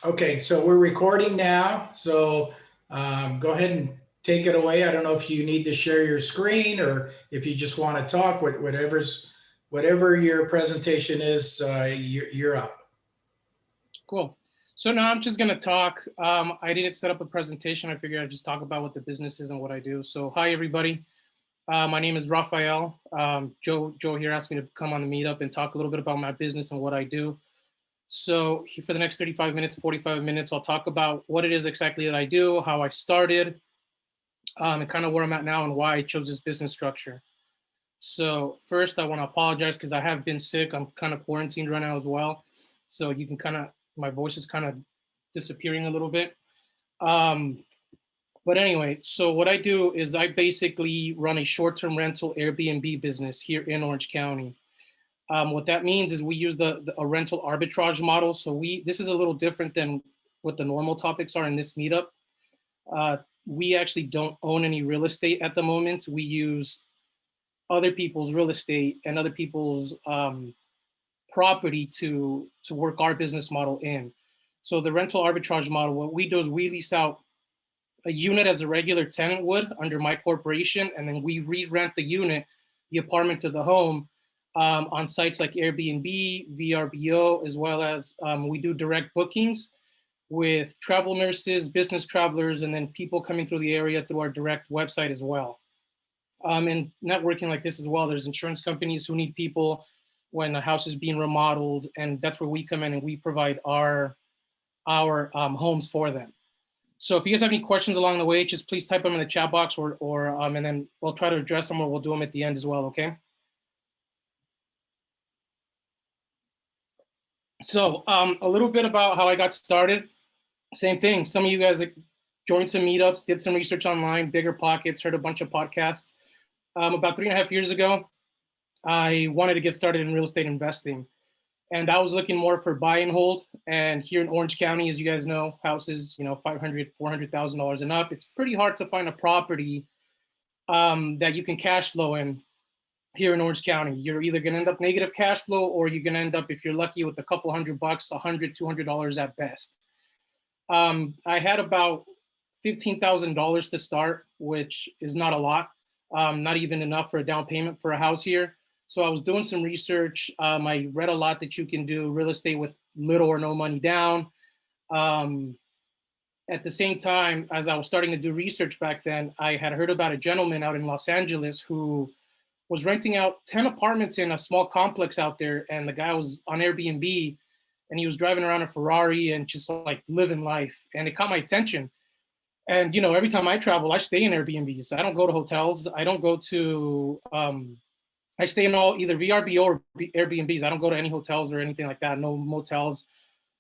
Okay, so we're recording now. So go ahead and take it away. I don't know if you need to share your screen or if you just want to talk, whatever your presentation is, you're up. Cool. So now I'm just gonna talk. I didn't set up a presentation. I figured I'd just talk about what the business is and what I do. So hi everybody. My name is Rafael. Joe here asked me to come on the meetup and talk a little bit about my business and what I do. So for the next 35 minutes, 45 minutes, I'll talk about what it is exactly that I do, how I started, and kind of where I'm at now and why I chose this business structure. So first I want to apologize because I have been sick. I'm kind of quarantined right now as well. So you can kind of, my voice is kind of disappearing a little bit. But anyway, so what I do is I basically run a short-term rental Airbnb business here in Orange County. What that means is we use a rental arbitrage model. So this is a little different than what the normal topics are in this meetup. We actually don't own any real estate at the moment. We use other people's real estate and other people's property to work our business model in. So the rental arbitrage model, what we do is we lease out a unit as a regular tenant would under my corporation, and then we re-rent the unit, the apartment to the home on sites like Airbnb, Vrbo, as well as we do direct bookings with travel nurses, business travelers, and then people coming through the area through our direct website as well. And networking like this as well, there's insurance companies who need people when a house is being remodeled, and that's where we come in and we provide our homes for them. So if you guys have any questions along the way, just please type them in the chat box or and then we'll try to address them or we'll do them at the end as well, okay? So a little bit about how I got started. Same thing, some of you guys joined some meetups, did some research online, bigger pockets, heard a bunch of podcasts. About 3.5 years ago, I wanted to get started in real estate investing. And I was looking more for buy and hold. And here in Orange County, as you guys know, houses, $500,000, $400,000 and up, it's pretty hard to find a property that you can cash flow in here in Orange County. You're either gonna end up negative cash flow or you're gonna end up, if you're lucky, with a couple $100, $100, $200 at best. I had about $15,000 to start, which is not a lot, not even enough for a down payment for a house here. So I was doing some research. I read a lot that you can do real estate with little or no money down. At the same time, as I was starting to do research back then, I had heard about a gentleman out in Los Angeles who was renting out 10 apartments in a small complex out there. And the guy was on Airbnb and he was driving around a Ferrari and just like living life. And it caught my attention. And, every time I travel, I stay in Airbnbs. I don't go to hotels. I don't go to, I stay in either VRBO or Airbnbs. I don't go to any hotels or anything like that, no motels.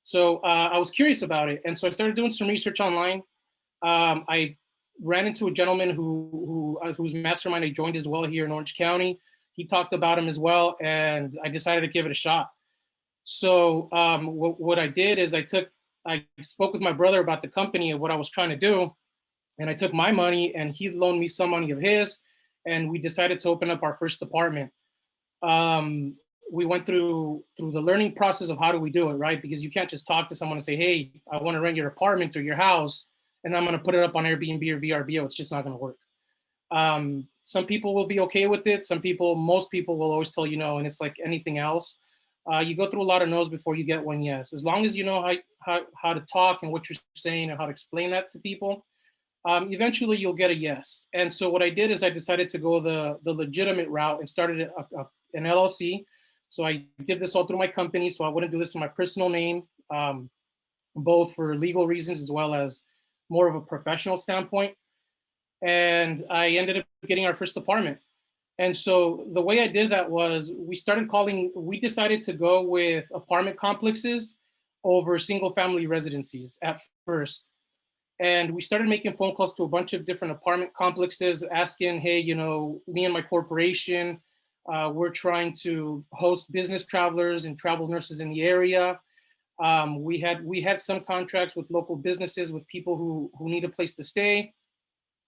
So I was curious about it. And so I started doing some research online. I ran into a gentleman whose mastermind I joined as well here in Orange County. He talked about him as well, and I decided to give it a shot. So what I did is I spoke with my brother about the company and what I was trying to do. And I took my money and he loaned me some money of his. And we decided to open up our first apartment. We went through the learning process of how do we do it, right? Because you can't just talk to someone and say, hey, I want to rent your apartment or your house, and I'm going to put it up on Airbnb or VRBO. It's just not going to work. Some people will be okay with it. Most people will always tell you no, and it's like anything else. You go through a lot of no's before you get one yes. As long as you know how to talk and what you're saying and how to explain that to people, eventually you'll get a yes. And so what I did is I decided to go the legitimate route and started an LLC. So I did this all through my company, so I wouldn't do this in my personal name, both for legal reasons as well as more of a professional standpoint. And I ended up getting our first apartment. And so the way I did that was we decided to go with apartment complexes over single family residencies at first. And we started making phone calls to a bunch of different apartment complexes asking, hey, me and my corporation, we're trying to host business travelers and travel nurses in the area. We had some contracts with local businesses with people who need a place to stay.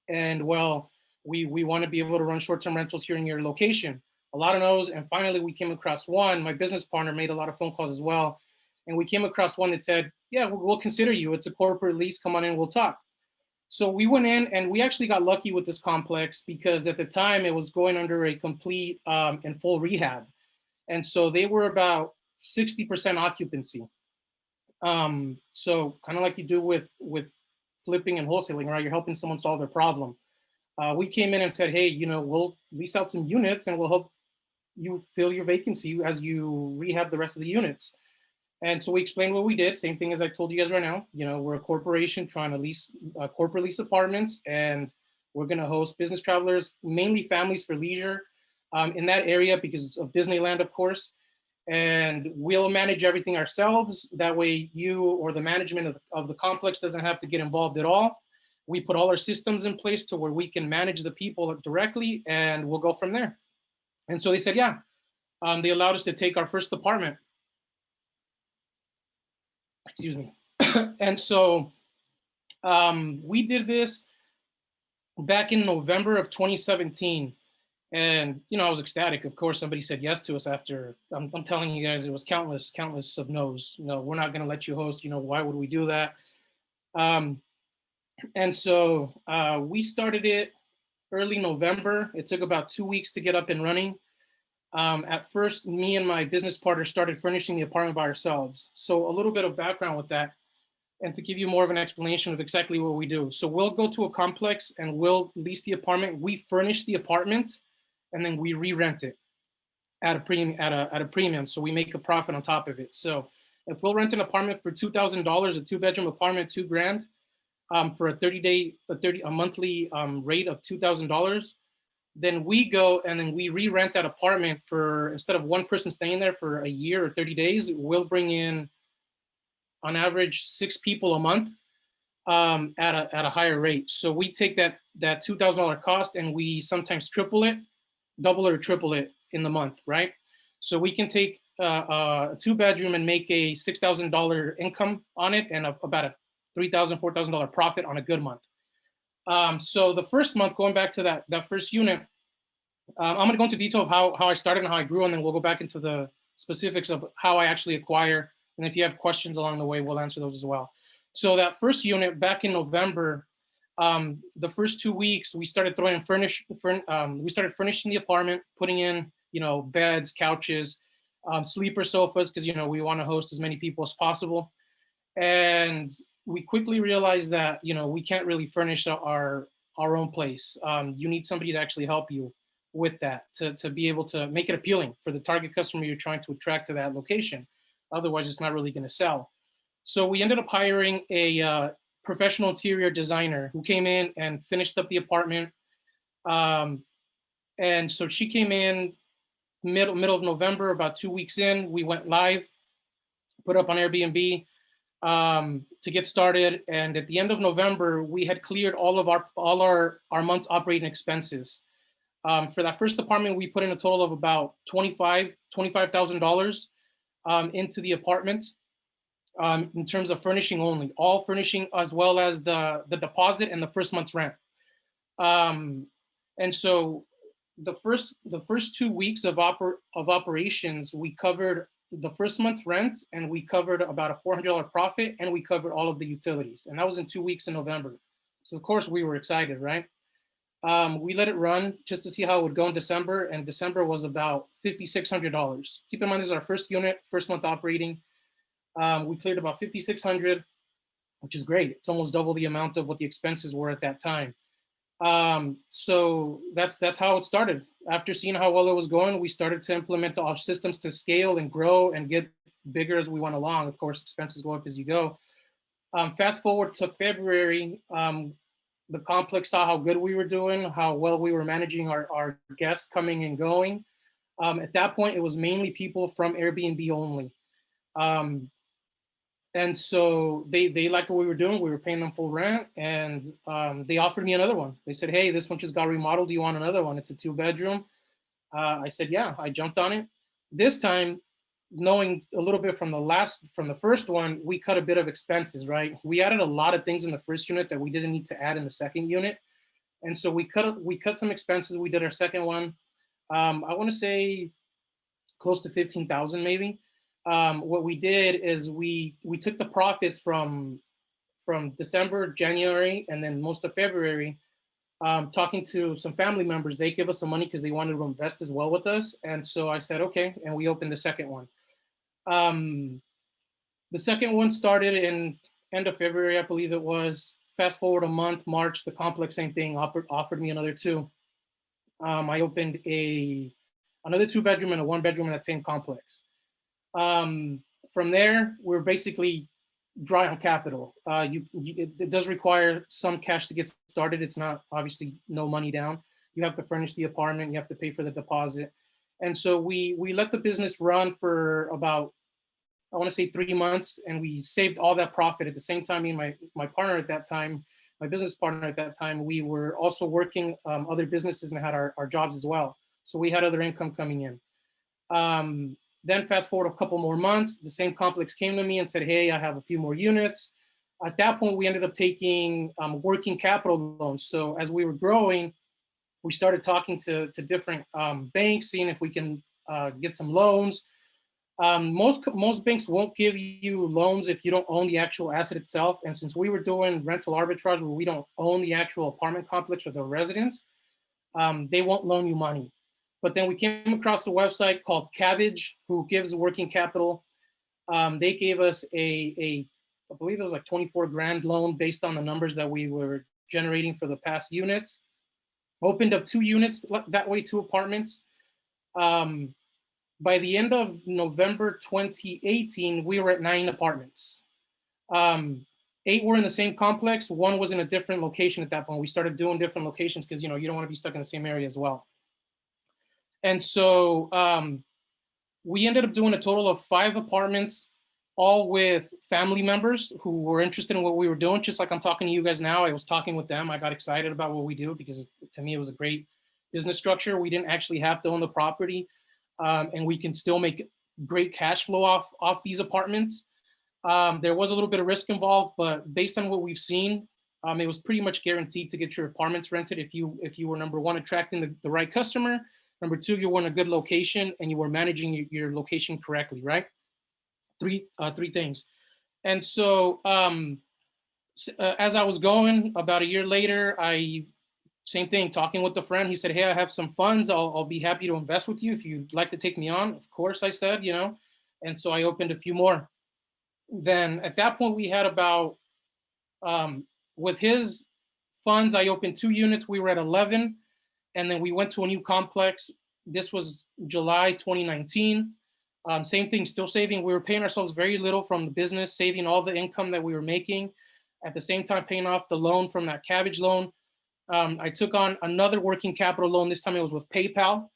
And well, we want to be able to run short-term rentals here in your location. A lot of those. And finally, we came across one. My business partner made a lot of phone calls as well. And we came across one that said, yeah, we'll consider you. It's a corporate lease. Come on in, we'll talk. So we went in and we actually got lucky with this complex because at the time it was going under a complete and full rehab. And so they were about 60% occupancy. So kind of like you do with flipping and wholesaling, right? You're helping someone solve their problem. We came in and said, hey, you know, we'll lease out some units and we'll help you fill your vacancy as you rehab the rest of the units. And so we explained what we did. Same thing as I told you guys right now. You know, we're a corporation trying to lease corporate lease apartments, and we're going to host business travelers, mainly families for leisure in that area because of Disneyland, of course. And we'll manage everything ourselves. That way you or the management of the complex doesn't have to get involved at all. We put all our systems in place to where we can manage the people directly, and we'll go from there. And so they said, yeah. They allowed us to take our first apartment. Excuse me. And so we did this back in November of 2017. And, you know, I was ecstatic. Of course, somebody said yes to us after, I'm telling you guys, it was countless of no's. No, we're not going to let you host. You know, why would we do that? And so we started it early November. It took about 2 weeks to get up and running. At first, me and my business partner started furnishing the apartment by ourselves. So a little bit of background with that, and to give you more of an explanation of exactly what we do. So we'll go to a complex and we'll lease the apartment. We furnish the apartment, and then we re-rent it at a premium. So we make a profit on top of it. So if we'll rent an apartment for $2,000, a 2-bedroom apartment, $2,000, for a monthly rate of $2,000. Then we go and then we re-rent that apartment for, instead of one person staying there for a year or 30 days, we'll bring in on average 6 people a month at a higher rate. So we take that $2,000 cost and we sometimes triple it, double or triple it in the month, right? So we can take a 2-bedroom and make a $6,000 income on it and about a $3,000, $4,000 profit on a good month. So the first month, going back to that first unit, I'm going to go into detail of how I started and how I grew, and then we'll go back into the specifics of how I actually acquire. And if you have questions along the way, we'll answer those as well. So that first unit back in November, the first 2 weeks, we started we started furnishing the apartment, putting in, you know, beds, couches, sleeper sofas, because, you know, we want to host as many people as possible. And we quickly realized that, you know, we can't really furnish our own place. You need somebody to actually help you with that, to be able to make it appealing for the target customer you're trying to attract to that location. Otherwise, it's not really going to sell. So we ended up hiring a professional interior designer who came in and finished up the apartment. And so she came in middle of November, about 2 weeks in. We went live, put up on Airbnb to get started. And at the end of November, we had cleared all our month's operating expenses. For that first apartment, we put in a total of about $25,000 into the apartment in terms of furnishing only, all furnishing, as well as the deposit and the first month's rent. And so the first 2 weeks of operations, we covered the first month's rent, and we covered about a $400 profit, and we covered all of the utilities. And that was in 2 weeks in November. So of course we were excited, right? We let it run just to see how it would go in December, and December was about $5,600. Keep in mind, this is our first unit, first month operating. We cleared about $5,600, which is great. It's almost double the amount of what the expenses were at that time. So that's how it started. After seeing how well it was going, we started to implement our systems to scale and grow and get bigger as we went along. Of course, expenses go up as you go. Fast forward to February, the complex saw how good we were doing, how well we were managing our guests coming and going. At that point, it was mainly people from Airbnb only. And so they liked what we were doing. We were paying them full rent, and they offered me another one. They said, hey, this one just got remodeled. Do you want another one? It's a 2-bedroom. I said, yeah, I jumped on it. This time, knowing a little bit from the first one, we cut a bit of expenses, right? We added a lot of things in the first unit that we didn't need to add in the second unit. And so we cut some expenses. We did our second one. I want to say close to 15,000 maybe. what we did is we took the profits from December, January, and then most of February, talking to some family members. They give us some money because they wanted to invest as well with us. And so I said, okay, and we opened the second one. The second one started in end of February, I believe it was. Fast forward a month, March, the complex, same thing, offered me another two. I opened another 2-bedroom and a 1-bedroom in that same complex. From there, we're basically dry on capital. It does require some cash to get started. It's not obviously no money down. You have to furnish the apartment, you have to pay for the deposit. And so we let the business run for about, I want to say 3 months, and we saved all that profit. At the same time, me and my partner at that time, my business partner at that time, we were also working other businesses and had our jobs as well. So we had other income coming in. Then fast forward a couple more months, the same complex came to me and said, hey, I have a few more units. At that point, we ended up taking working capital loans. So as we were growing, we started talking to different banks, seeing if we can get some loans. Most banks won't give you loans if you don't own the actual asset itself. And since we were doing rental arbitrage where we don't own the actual apartment complex or the residence, they won't loan you money. But then we came across a website called Cabbage, who gives working capital. They gave us I believe it was like 24 grand loan based on the numbers that we were generating for the past units. Opened up 2 units that way, 2 apartments. By the end of November 2018, we were at 9 apartments. 8 were in the same complex. 1 was in a different location at that point. We started doing different locations because you don't want to be stuck in the same area as well. And so we ended up doing a total of 5 apartments, all with family members who were interested in what we were doing. Just like I'm talking to you guys now, I was talking with them. I got excited about what we do because to me, it was a great business structure. We didn't actually have to own the property, and we can still make great cash flow off these apartments. There was a little bit of risk involved, but based on what we've seen, it was pretty much guaranteed to get your apartments rented if you were, number one, attracting the right customer. Number 2, you were in a good location and you were managing your location correctly, right? Three things. And so as I was going, about a year later, same thing, talking with a friend, he said, hey, I have some funds. I'll be happy to invest with you if you'd like to take me on. Of course, I said, and so I opened a few more. Then at that point, we had about, with his funds, I opened 2 units. We were at 11. And then we went to a new complex. This was July 2019. Same thing, still saving. We were paying ourselves very little from the business, saving all the income that we were making. At the same time, paying off the loan from that Cabbage loan. I took on another working capital loan. This time it was with PayPal.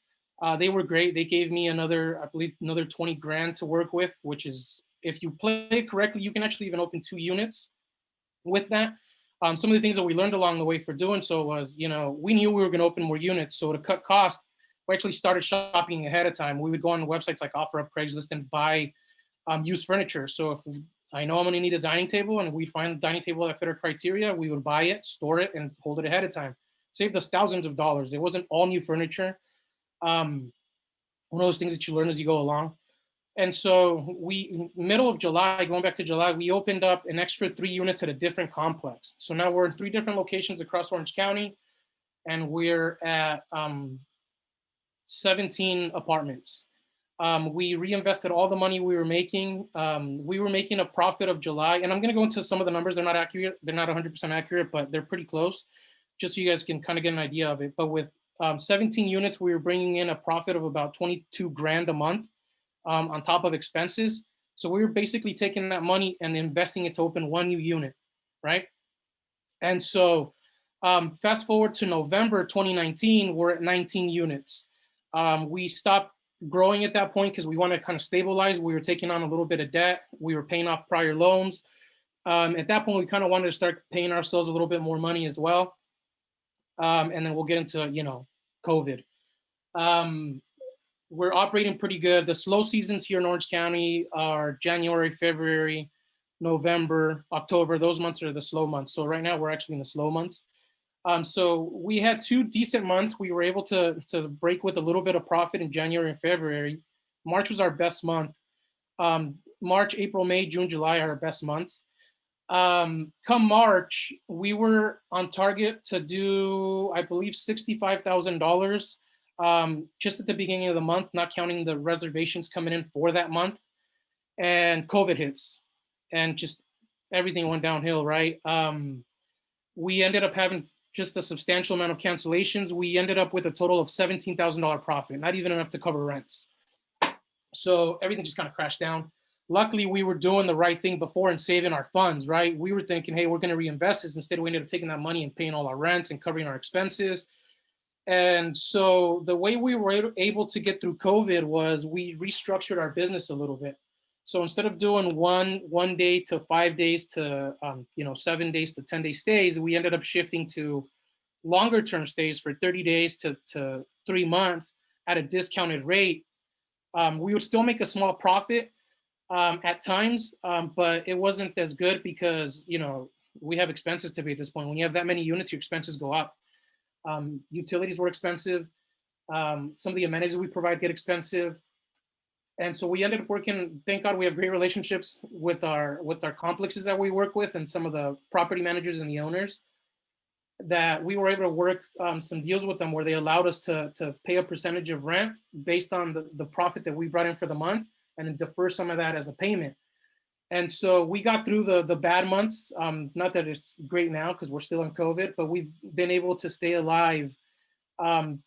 They were great. They gave me I believe another 20 grand to work with, which is, if you play it correctly, you can actually even open 2 units with that. Some of the things that we learned along the way for doing so was, we knew we were going to open more units. So to cut costs, we actually started shopping ahead of time. We would go on websites like OfferUp, Craigslist, and buy used furniture. So if I know I'm going to need a dining table and we find a dining table that fit our criteria, we would buy it, store it, and hold it ahead of time. Saved us thousands of dollars. It wasn't all new furniture. One of those things that you learn as you go along. And so middle of July, going back to July, we opened up an extra 3 units at a different complex. So now we're in 3 different locations across Orange County, and we're at 17 apartments. We reinvested all the money we were making. We were making a profit of July, and I'm going to go into some of the numbers. They're not accurate. They're not 100% accurate, but they're pretty close, just so you guys can kind of get an idea of it. But with 17 units, we were bringing in a profit of about 22 grand a month. On top of expenses. So we were basically taking that money and investing it to open 1 new unit, right? And so fast forward to November 2019, we're at 19 units. We stopped growing at that point because we wanted to kind of stabilize. We were taking on a little bit of debt. We were paying off prior loans. At that point, we kind of wanted to start paying ourselves a little bit more money as well. And then we'll get into, COVID. We're operating pretty good. The slow seasons here in Orange County are January, February, November, October. Those months are the slow months. So right now we're actually in the slow months. So we had 2 decent months. We were able to break with a little bit of profit in January and February. March was our best month. March, April, May, June, July are our best months. Come March, we were on target to do, I believe, $65,000 just at the beginning of the month, not counting the reservations coming in for that month. And COVID hits, and just everything went downhill, right? We ended up having just a substantial amount of cancellations. We ended up with a total of $17,000 profit, not even enough to cover rents. So everything just kind of crashed down. Luckily, we were doing the right thing before and saving our funds, right? We were thinking, hey, we're going to reinvest this. Instead, we ended up taking that money and paying all our rents and covering our expenses. And so the way we were able to get through COVID was we restructured our business a little bit. So instead of doing one day to 5 days to 7 days to 10-day stays, we ended up shifting to longer term stays for 30 days to 3 months at a discounted rate. We would still make a small profit at times, but it wasn't as good because we have expenses to pay at this point. When you have that many units, your expenses go up. Utilities were expensive. Some of the amenities we provide get expensive. And so we ended up working, thank God we have great relationships with our complexes that we work with and some of the property managers and the owners, that we were able to work some deals with them where they allowed us to pay a percentage of rent based on the profit that we brought in for the month and then defer some of that as a payment. And so we got through the bad months. Not that it's great now because we're still in COVID, but we've been able to stay alive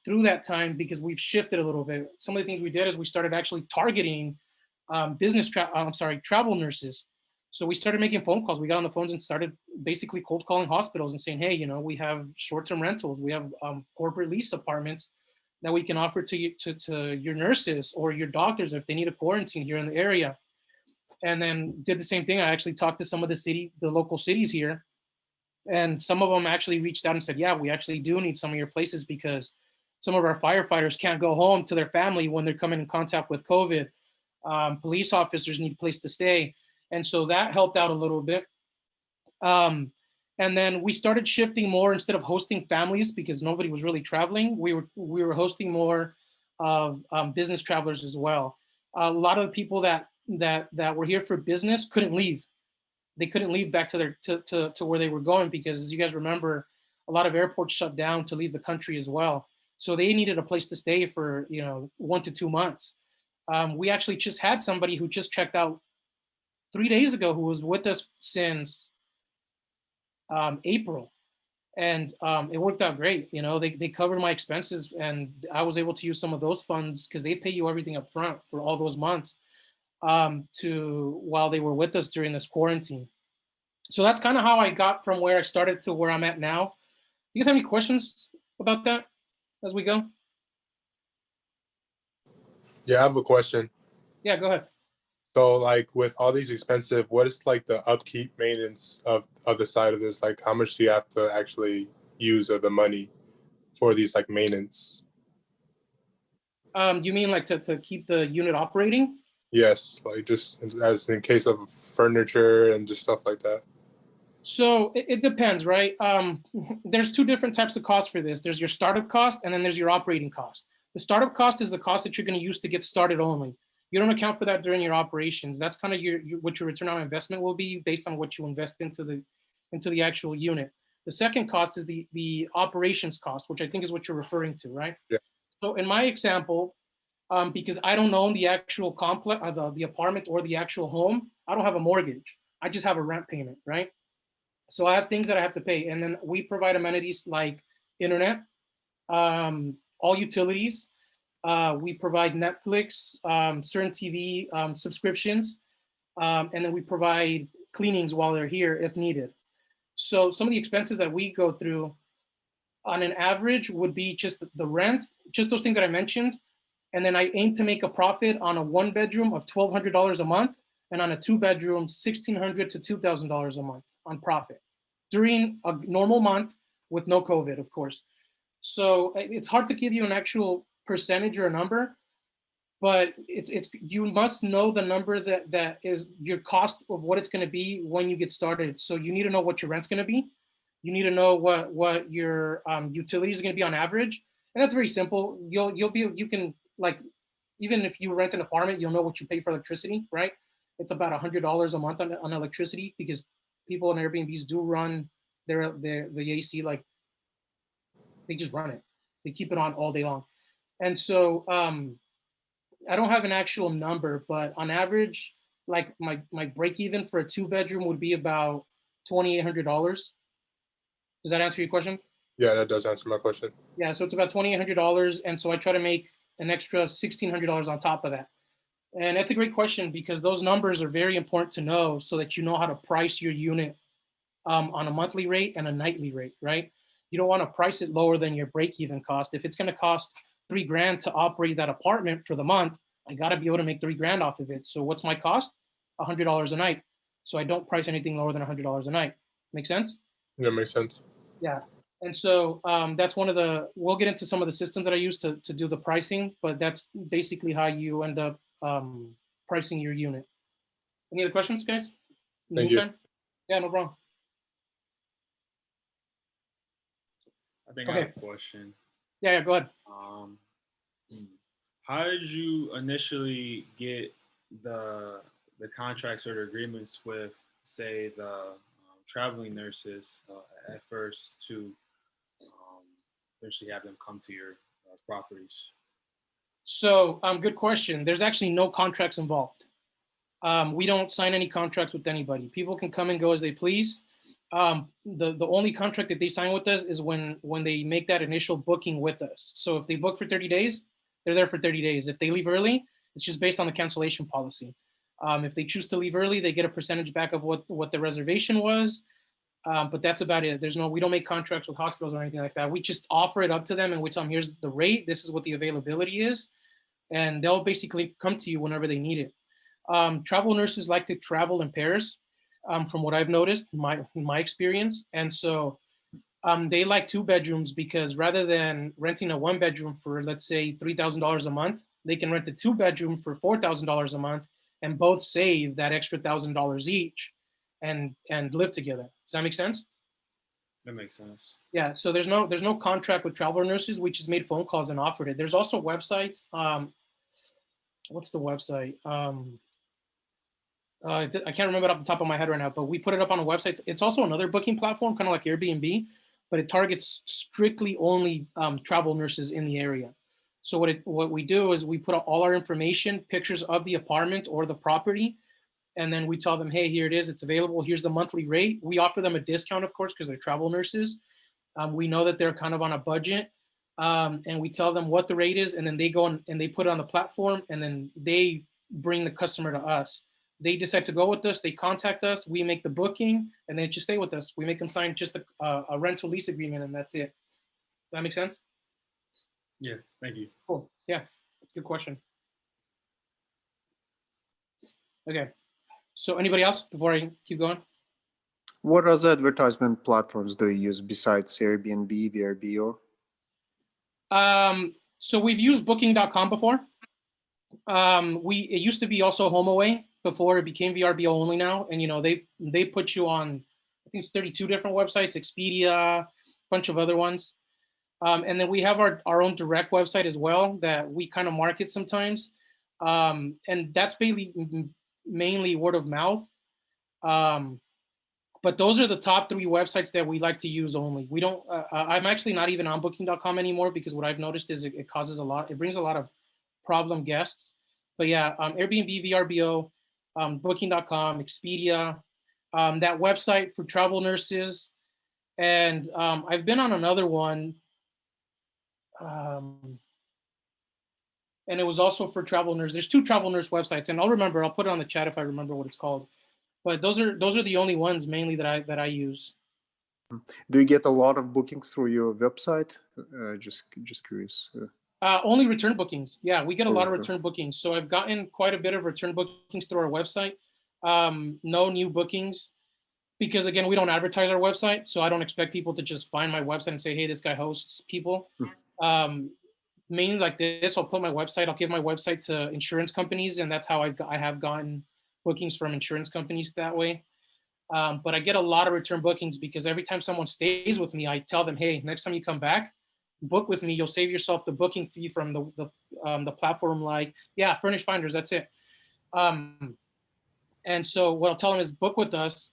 through that time because we've shifted a little bit. Some of the things we did is we started actually targeting travel nurses. So we started making phone calls. We got on the phones and started basically cold calling hospitals and saying, hey, we have short-term rentals. We have corporate lease apartments that we can offer to your nurses or your doctors if they need a quarantine here in the area. And then did the same thing. I actually talked to some of the local cities here. And some of them actually reached out and said, yeah, we actually do need some of your places because some of our firefighters can't go home to their family when they're coming in contact with COVID. Police officers need a place to stay. And so that helped out a little bit. And then we started shifting more, instead of hosting families because nobody was really traveling, we were hosting more of business travelers as well. A lot of the people that were here for business couldn't leave. They couldn't leave back to where they were going because, as you guys remember, a lot of airports shut down to leave the country as well. So they needed a place to stay for 1 to 2 months. We actually just had somebody who just checked out 3 days ago who was with us since April, and it worked out great. They covered my expenses, and I was able to use some of those funds because they pay you everything up front for all those months while they were with us during this quarantine. So that's kind of how I got from where I started to where I'm at now. You guys have any questions about that as we go? Yeah, I have a question. Yeah, go ahead. So like with all these expensive, what is like the upkeep maintenance of the side of this? Like how much do you have to actually use of the money for these like maintenance? You mean like to keep the unit operating? Yes, like just as in case of furniture and just stuff like that. So it depends, right? There's two different types of costs for this. There's your startup cost and then there's your operating cost. The startup cost is the cost that you're going to use to get started only. You don't account for that during your operations. That's kind of what your return on investment will be based on what you invest into the actual unit. The second cost is the operations cost, which I think is what you're referring to, right? Yeah. So in my example, because I don't own the actual complex, the apartment or the actual home, I don't have a mortgage. I just have a rent payment, right? So I have things that I have to pay. And then we provide amenities like internet, all utilities. We provide Netflix, certain TV subscriptions, and then we provide cleanings while they're here if needed. So some of the expenses that we go through on an average would be just the rent, just those things that I mentioned. And then I aim to make a profit on a 1 bedroom of $1,200 a month, and on a 2 bedroom, $1,600 to $2,000 a month on profit during a normal month with no COVID, of course. So it's hard to give you an actual percentage or a number, but it's you must know the number that is your cost of what it's going to be when you get started. So you need to know what your rent's going to be. You need to know what your utilities are going to be on average, and that's very simple. You can, like, even if you rent an apartment, you'll know what you pay for electricity, right? it's about $100 a month on electricity, because people in Airbnbs do run the AC, like they just run it. They keep it on all day long. And so I don't have an actual number, but on average, like my break even for a 2-bedroom would be about $2,800. Does that answer your question? Yeah, that does answer my question. Yeah, so it's about $2,800, and so I try to make an extra $1,600 on top of that. And that's a great question, because those numbers are very important to know, so that you know how to price your unit on a monthly rate and a nightly rate, right? You don't want to price it lower than your break-even cost. If it's going to cost $3,000 to operate that apartment for the month, I got to be able to make $3,000 off of it. So what's my cost? $100 a night. So I don't price anything lower than $100 a night. Make sense? That makes sense. Yeah. And so that's one of the, we'll get into some of the systems that I use to do the pricing, but that's basically how you end up pricing your unit. Any other questions, guys? Thank you. Yeah, no problem. I think I have a question. Yeah, go ahead. How did you initially get the contracts or the agreements with, say, the traveling nurses at first to eventually have them come to your properties? So, good question. There's actually no contracts involved. We don't sign any contracts with anybody. People can come and go as they please. The only contract that they sign with us is when they make that initial booking with us. So if they book for 30 days, they're there for 30 days. If they leave early, it's just based on the cancellation policy. If they choose to leave early, they get a percentage back of what the reservation was. But that's about it. We don't make contracts with hospitals or anything like that. We just offer it up to them and we tell them, here's the rate, this is what the availability is. And they'll basically come to you whenever they need it. Travel nurses like to travel in pairs, from what I've noticed in my experience. And so they like 2 bedrooms, because rather than renting a 1-bedroom for, let's say, $3,000 a month, they can rent a 2-bedroom for $4,000 a month and both save that extra $1,000 each and live together. Does that make sense? That makes sense. Yeah, so there's no contract with traveler nurses. We just made phone calls and offered it. There's also websites. What's the website? I can't remember it off the top of my head right now, but we put it up on a website. It's also another booking platform, kind of like Airbnb, but it targets strictly only travel nurses in the area. So what we do is we put all our information, pictures of the apartment or the property, and then we tell them, hey, here it is, it's available, here's the monthly rate. We offer them a discount, of course, because they're travel nurses. We know that they're kind of on a budget, and we tell them what the rate is, and then they go and they put it on the platform, and then they bring the customer to us. They decide to go with us, they contact us, we make the booking, and they just stay with us. We make them sign just a rental lease agreement, and that's it. Does that make sense? Yeah, thank you. Cool. Yeah, good question. Okay, so anybody else before I keep going? What other advertisement platforms do you use besides Airbnb, Vrbo? So we've used booking.com before. It used to be also HomeAway before it became VRBO only now. And they put you on, I think it's 32 different websites, Expedia, a bunch of other ones. And then we have our own direct website as well that we kind of market sometimes. And that's mainly word of mouth. But those are the top 3 websites that we like to use only. We don't, I'm actually not even on booking.com anymore, because what I've noticed is it brings a lot of problem guests. But yeah, Airbnb, VRBO, booking.com, Expedia, that website for travel nurses. And I've been on another one. And it was also for travel nurse. There's 2 travel nurse websites, and I'll put it on the chat if I remember what it's called. But those are the only ones mainly that I use. Do you get a lot of bookings through your website? Just curious. Only return bookings. Yeah, we get a lot of return bookings. So I've gotten quite a bit of return bookings through our website. No new bookings, because again, we don't advertise our website. So I don't expect people to just find my website and say, hey, this guy hosts people. Mainly like this, I'll put my website, I'll give my website to insurance companies, and that's how I have gotten bookings from insurance companies that way. But I get a lot of return bookings because every time someone stays with me, I tell them, hey, next time you come back, book with me, you'll save yourself the booking fee from the platform, like, yeah, Furnish Finders, that's it. And so what I'll tell them is book with us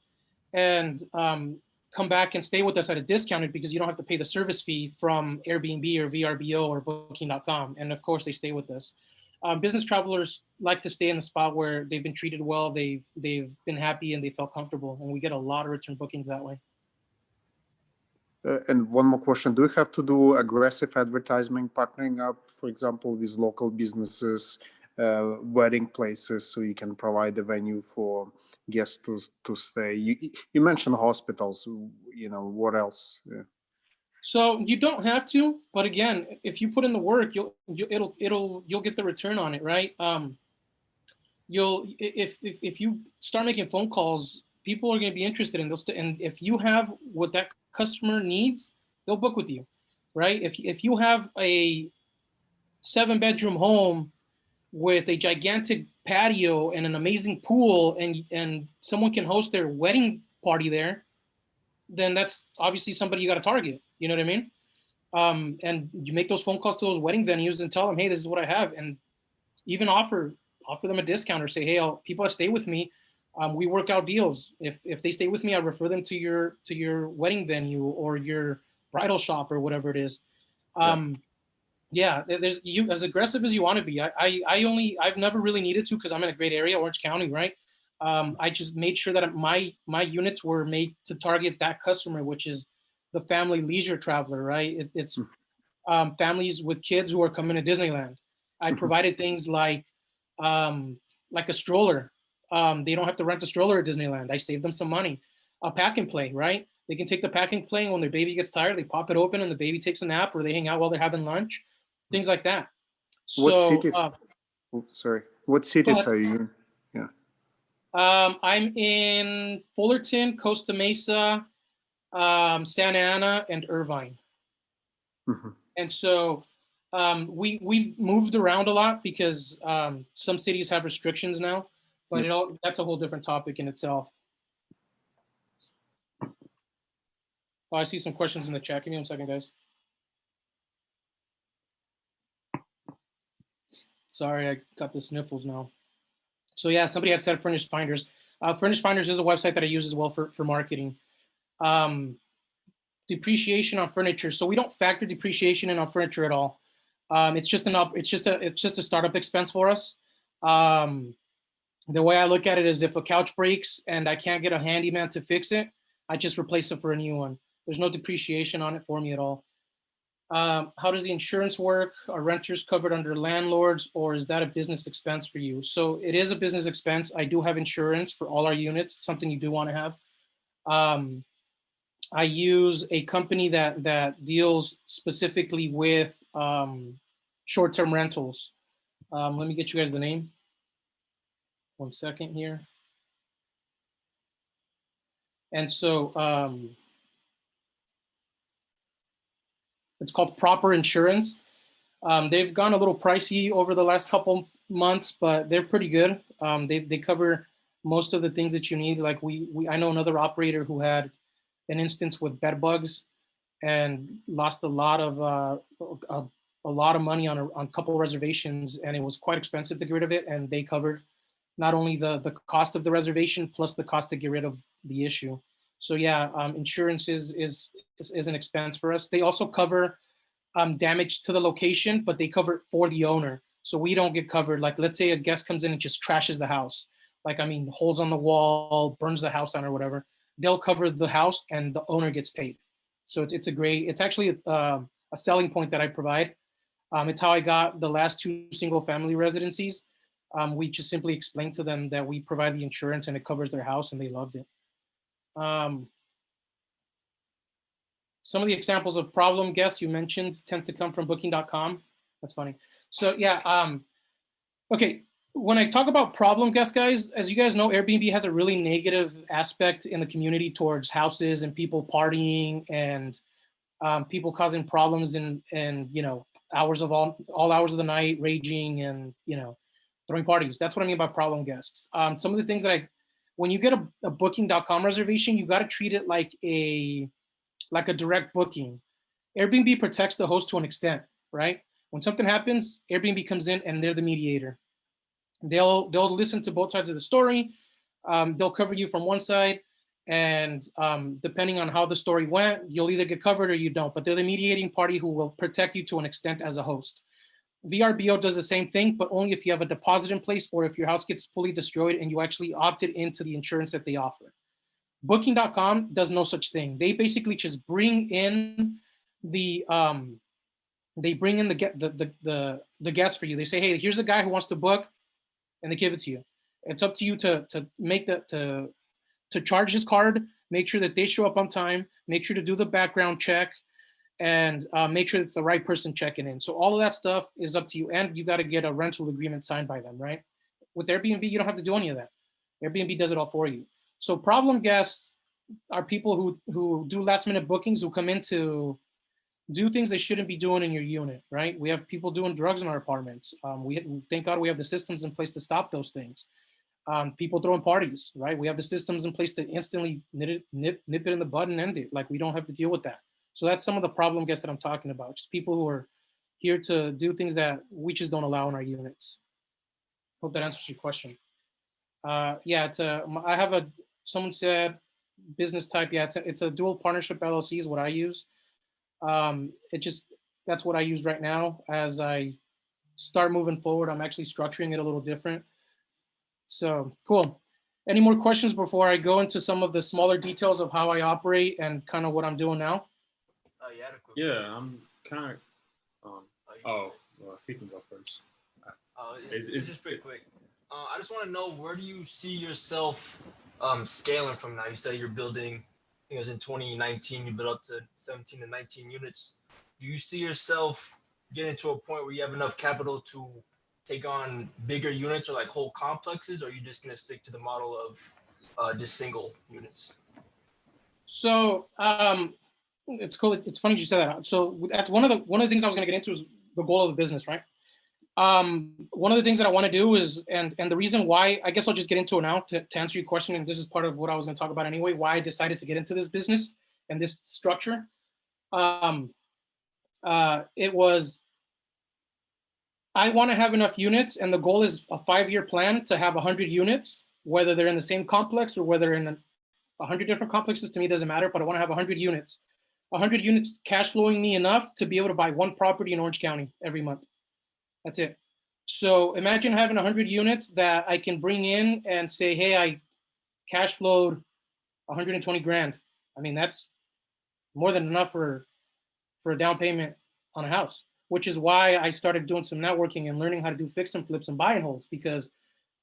and come back and stay with us at a discounted because you don't have to pay the service fee from Airbnb or VRBO or booking.com. And of course they stay with us. Business travelers like to stay in the spot where they've been treated well, they've been happy and they felt comfortable. And we get a lot of return bookings that way. And one more question, do you have to do aggressive advertising, partnering up, for example, with local businesses, wedding places, so you can provide the venue for guests to stay? You mentioned hospitals, what else? Yeah. So you don't have to, but again, if you put in the work, you'll get the return on it, right? If you start making phone calls, people are going to be interested in those, and if you have what that customer needs, they'll book with you, right? If you have a 7-bedroom home with a gigantic patio and an amazing pool, and someone can host their wedding party there, then that's obviously somebody you got to target. You know what I mean? And you make those phone calls to those wedding venues and tell them, hey, this is what I have, and even offer them a discount or say, hey, people that stay with me, we work out deals. If they stay with me, I refer them to your wedding venue or your bridal shop or whatever it is. Yeah, there's you as aggressive as you want to be. I've never really needed to because I'm in a great area, Orange County, right? I just made sure that my units were made to target that customer, which is the family leisure traveler, right? It's families with kids who are coming to Disneyland. I provided things like a stroller. They don't have to rent a stroller at Disneyland. I saved them some money. A pack and play, right? They can take the pack and play, and when their baby gets tired, they pop it open and the baby takes a nap, or they hang out while they're having lunch, things like that. What So, cities? Sorry, what cities are you in? Yeah. I'm in Fullerton, Costa Mesa, Santa Ana, and Irvine. And so we've moved around a lot because some cities have restrictions now, but that's a whole different topic in itself. Oh, I see some questions in the chat. Give me 1 second, guys. Sorry, I got the sniffles now. So yeah, somebody had said Furnished Finders. Furnished Finders is a website that I use as well for marketing. Depreciation on furniture. So we don't factor depreciation in on furniture at all. It's just a startup expense for us. The way I look at it is if a couch breaks and I can't get a handyman to fix it, I just replace it for a new one. There's no depreciation on it for me at all. How does the insurance work? Are renters covered under landlords, or is that a business expense for you? So it is a business expense. I do have insurance for all our units, something you do want to have. I use a company that deals specifically with short-term rentals. Let me get you guys the name. 1 second here. And so it's called Proper Insurance. They've gone a little pricey over the last couple months, but they're pretty good. They cover most of the things that you need. Like I know another operator who had an instance with bed bugs and lost a lot of money on a couple of reservations, and it was quite expensive to get rid of it. And they covered not only the cost of the reservation plus the cost to get rid of the issue. So yeah, insurance is an expense for us. They also cover damage to the location, but they cover it for the owner. So we don't get covered. Like, let's say a guest comes in and just trashes the house. Like, I mean, holes on the wall, burns the house down or whatever. They'll cover the house and the owner gets paid. So it's actually a selling point that I provide. It's how I got the last 2 single family residencies. We just simply explained to them that we provide the insurance and it covers their house, and they loved it. Some of the examples of problem guests you mentioned tend to come from booking.com. That's funny. So yeah, okay. When I talk about problem guests, guys, as you guys know, Airbnb has a really negative aspect in the community towards houses and people partying and people causing problems and hours of all hours of the night, raging and throwing parties. That's what I mean by problem guests. Some of the things that when you get a booking.com reservation, you got to treat it like a direct booking. Airbnb protects the host to an extent, right? When something happens, Airbnb comes in and they're the mediator. They'll listen to both sides of the story. they'll cover you from one side, and depending on how the story went, you'll either get covered or you don't, but they're the mediating party who will protect you to an extent as a host. VRBO does the same thing, but only if you have a deposit in place or if your house gets fully destroyed and you actually opted into the insurance that they offer. Booking.com does no such thing. They basically just bring in the guest for you. They say, hey, here's a guy who wants to book, and they give it to you. It's up to you to make to charge his card, make sure that they show up on time, make sure to do the background check, and make sure it's the right person checking in. So all of that stuff is up to you, and you got to get a rental agreement signed by them, right? With Airbnb, you don't have to do any of that. Airbnb does it all for you. So problem guests are people who do last minute bookings, who come in to do things they shouldn't be doing in your unit, right? We have people doing drugs in our apartments. Thank God we have the systems in place to stop those things. People throwing parties, right? We have the systems in place to instantly nip it in the bud and end it. Like, we don't have to deal with that. So that's some of the problem guests that I'm talking about. Just people who are here to do things that we just don't allow in our units. Hope that answers your question. Yeah, I have someone said business type. Yeah, it's a dual partnership LLC is what I use. That's what I use right now. As I start moving forward, I'm actually structuring it a little different. So cool. Any more questions before I go into some of the smaller details of how I operate and kind of what I'm doing now? Yeah, I'm kind of. Well, he can go first. It's just pretty quick. I just want to know, where do you see yourself scaling from now? You said you're building, I think it was in 2019, you built up to 17 to 19 units. Do you see yourself getting to a point where you have enough capital to take on bigger units or like whole complexes, or are you just going to stick to the model of just single units? So it's cool. It's funny you said that. So that's one of the things I was going to get into is the goal of the business, right? One of the things that I want to do is, and the reason why, I guess I'll just get into it now to answer your question. And this is part of what I was going to talk about anyway, why I decided to get into this business and this structure. It was, I want to have enough units, and the goal is a 5-year plan to have 100 units, whether they're in the same complex or whether in 100 different complexes. To me, it doesn't matter, but I want to have 100 units. 100 units cash flowing me enough to be able to buy one property in Orange County every month. That's it. So imagine having 100 units that I can bring in and say, hey, I cash flowed 120 grand. I mean, that's more than enough for a down payment on a house, which is why I started doing some networking and learning how to do fix and flips and buy and holds, because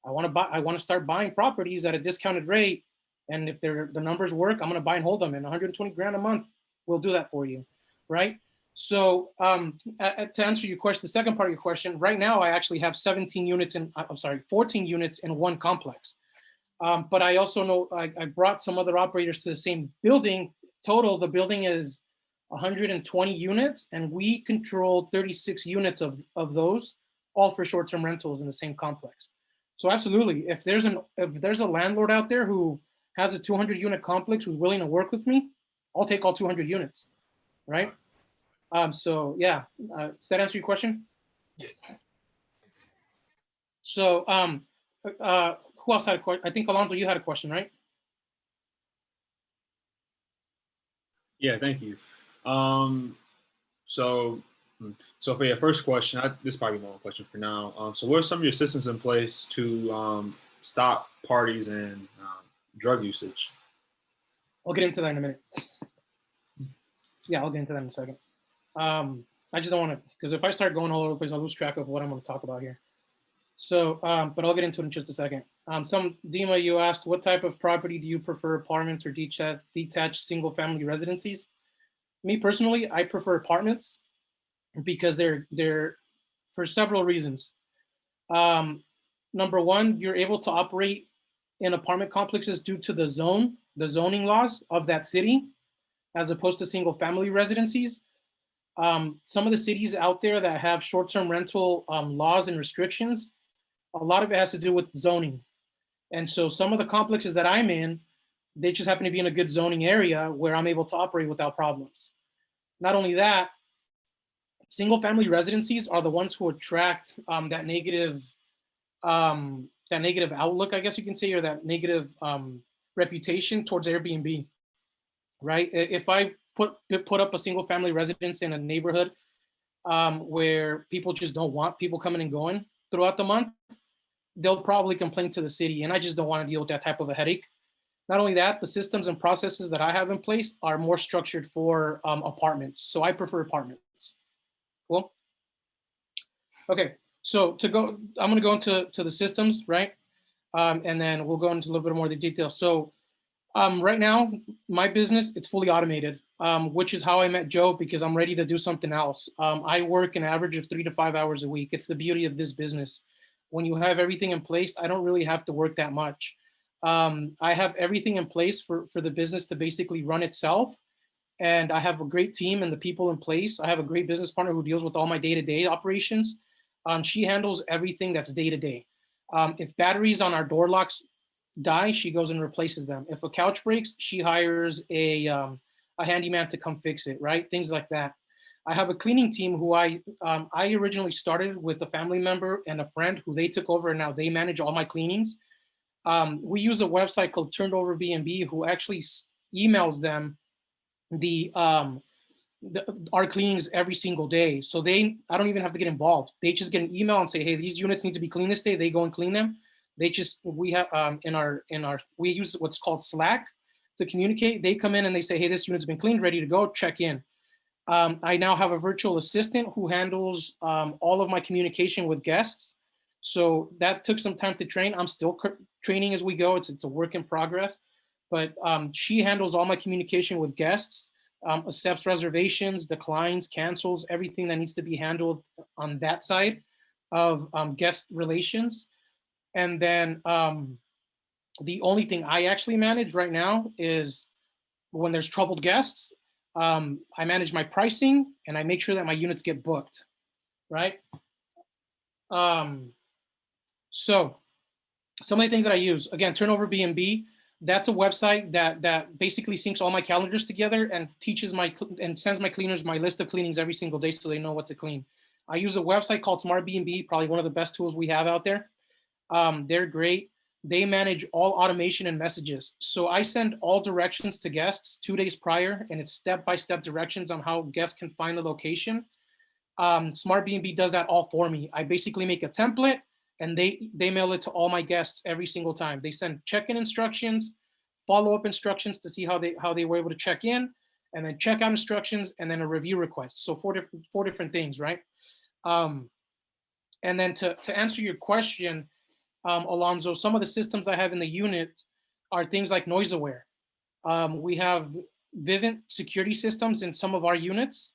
I want to start buying properties at a discounted rate. And if the numbers work, I'm going to buy and hold them, and 120 grand a month will do that for you, right? So to answer your question, the second part of your question, right now I actually have 14 units in one complex. But I also know I brought some other operators to the same building. Total, the building is 120 units, and we control 36 units of those, all for short-term rentals in the same complex. So absolutely, if there's a landlord out there who has a 200-unit complex who's willing to work with me, I'll take all 200 units, right? So yeah, does that answer your question? Yeah. So who else had a question? I think Alonso, you had a question, right? Yeah, thank you. So for your first question, this is probably one question for now. So what are some of your systems in place to stop parties and drug usage? I'll get into that in a minute. Yeah, I'll get into that in a second. I just don't want to, because if I start going all over the place, I'll lose track of what I'm going to talk about here. So, but I'll get into it in just a second. Dima, you asked, what type of property do you prefer, apartments or detached single family residencies? Me personally, I prefer apartments because they're for several reasons. Number one, you're able to operate in apartment complexes due to the zoning laws of that city, as opposed to single family residencies. Some of the cities out there that have short-term rental laws and restrictions, a lot of it has to do with zoning. And so some of the complexes that I'm in, they just happen to be in a good zoning area where I'm able to operate without problems. Not only that, single family residencies are the ones who attract that negative negative outlook, I guess you can say, or that negative reputation towards Airbnb, right? If I put up a single family residence in a neighborhood where people just don't want people coming and going throughout the month, they'll probably complain to the city, and I just don't want to deal with that type of a headache. Not only that, the systems and processes that I have in place are more structured for apartments. So I prefer apartments. Cool. Okay, so I'm gonna go into the systems, right? And then we'll go into a little bit more of the details. So right now, my business, it's fully automated, which is how I met Joe, because I'm ready to do something else. I work an average of 3 to 5 hours a week. It's the beauty of this business. When you have everything in place, I don't really have to work that much. I have everything in place for the business to basically run itself. And I have a great team and the people in place. I have a great business partner who deals with all my day-to-day operations. She handles everything that's day-to-day. If batteries on our door locks die, she goes and replaces them. If a couch breaks, she hires a handyman to come fix it, right? Things like that. I have a cleaning team who I originally started with a family member and a friend who they took over, and now they manage all my cleanings. We use a website called Turned Over BNB, who actually emails them our cleanings every single day. So I don't even have to get involved. They just get an email and say, hey, these units need to be cleaned this day. They go and clean them. We use what's called Slack to communicate. They come in and they say, hey, this unit's been cleaned, ready to go, check in. I now have a virtual assistant who handles all of my communication with guests. So that took some time to train. I'm still training as we go. It's a work in progress, but she handles all my communication with guests, accepts reservations, declines, cancels, everything that needs to be handled on that side of guest relations. And then the only thing I actually manage right now is when there's troubled guests, I manage my pricing and I make sure that my units get booked, right? So some of the things that I use, again, Turnover BNB, that's a website that basically syncs all my calendars together and teaches and sends my cleaners my list of cleanings every single day so they know what to clean. I use a website called Smart BNB, probably one of the best tools we have out there. They're great. They manage all automation and messages. So I send all directions to guests 2 days prior, and it's step-by-step directions on how guests can find the location. Smart BNB does that all for me. I basically make a template, and they mail it to all my guests every single time. They send check-in instructions, follow-up instructions to see how they were able to check in, and then checkout instructions, and then a review request. So four different things, right? And then to answer your question, Alonzo, some of the systems I have in the unit are things like noise aware. We have Vivint security systems in some of our units,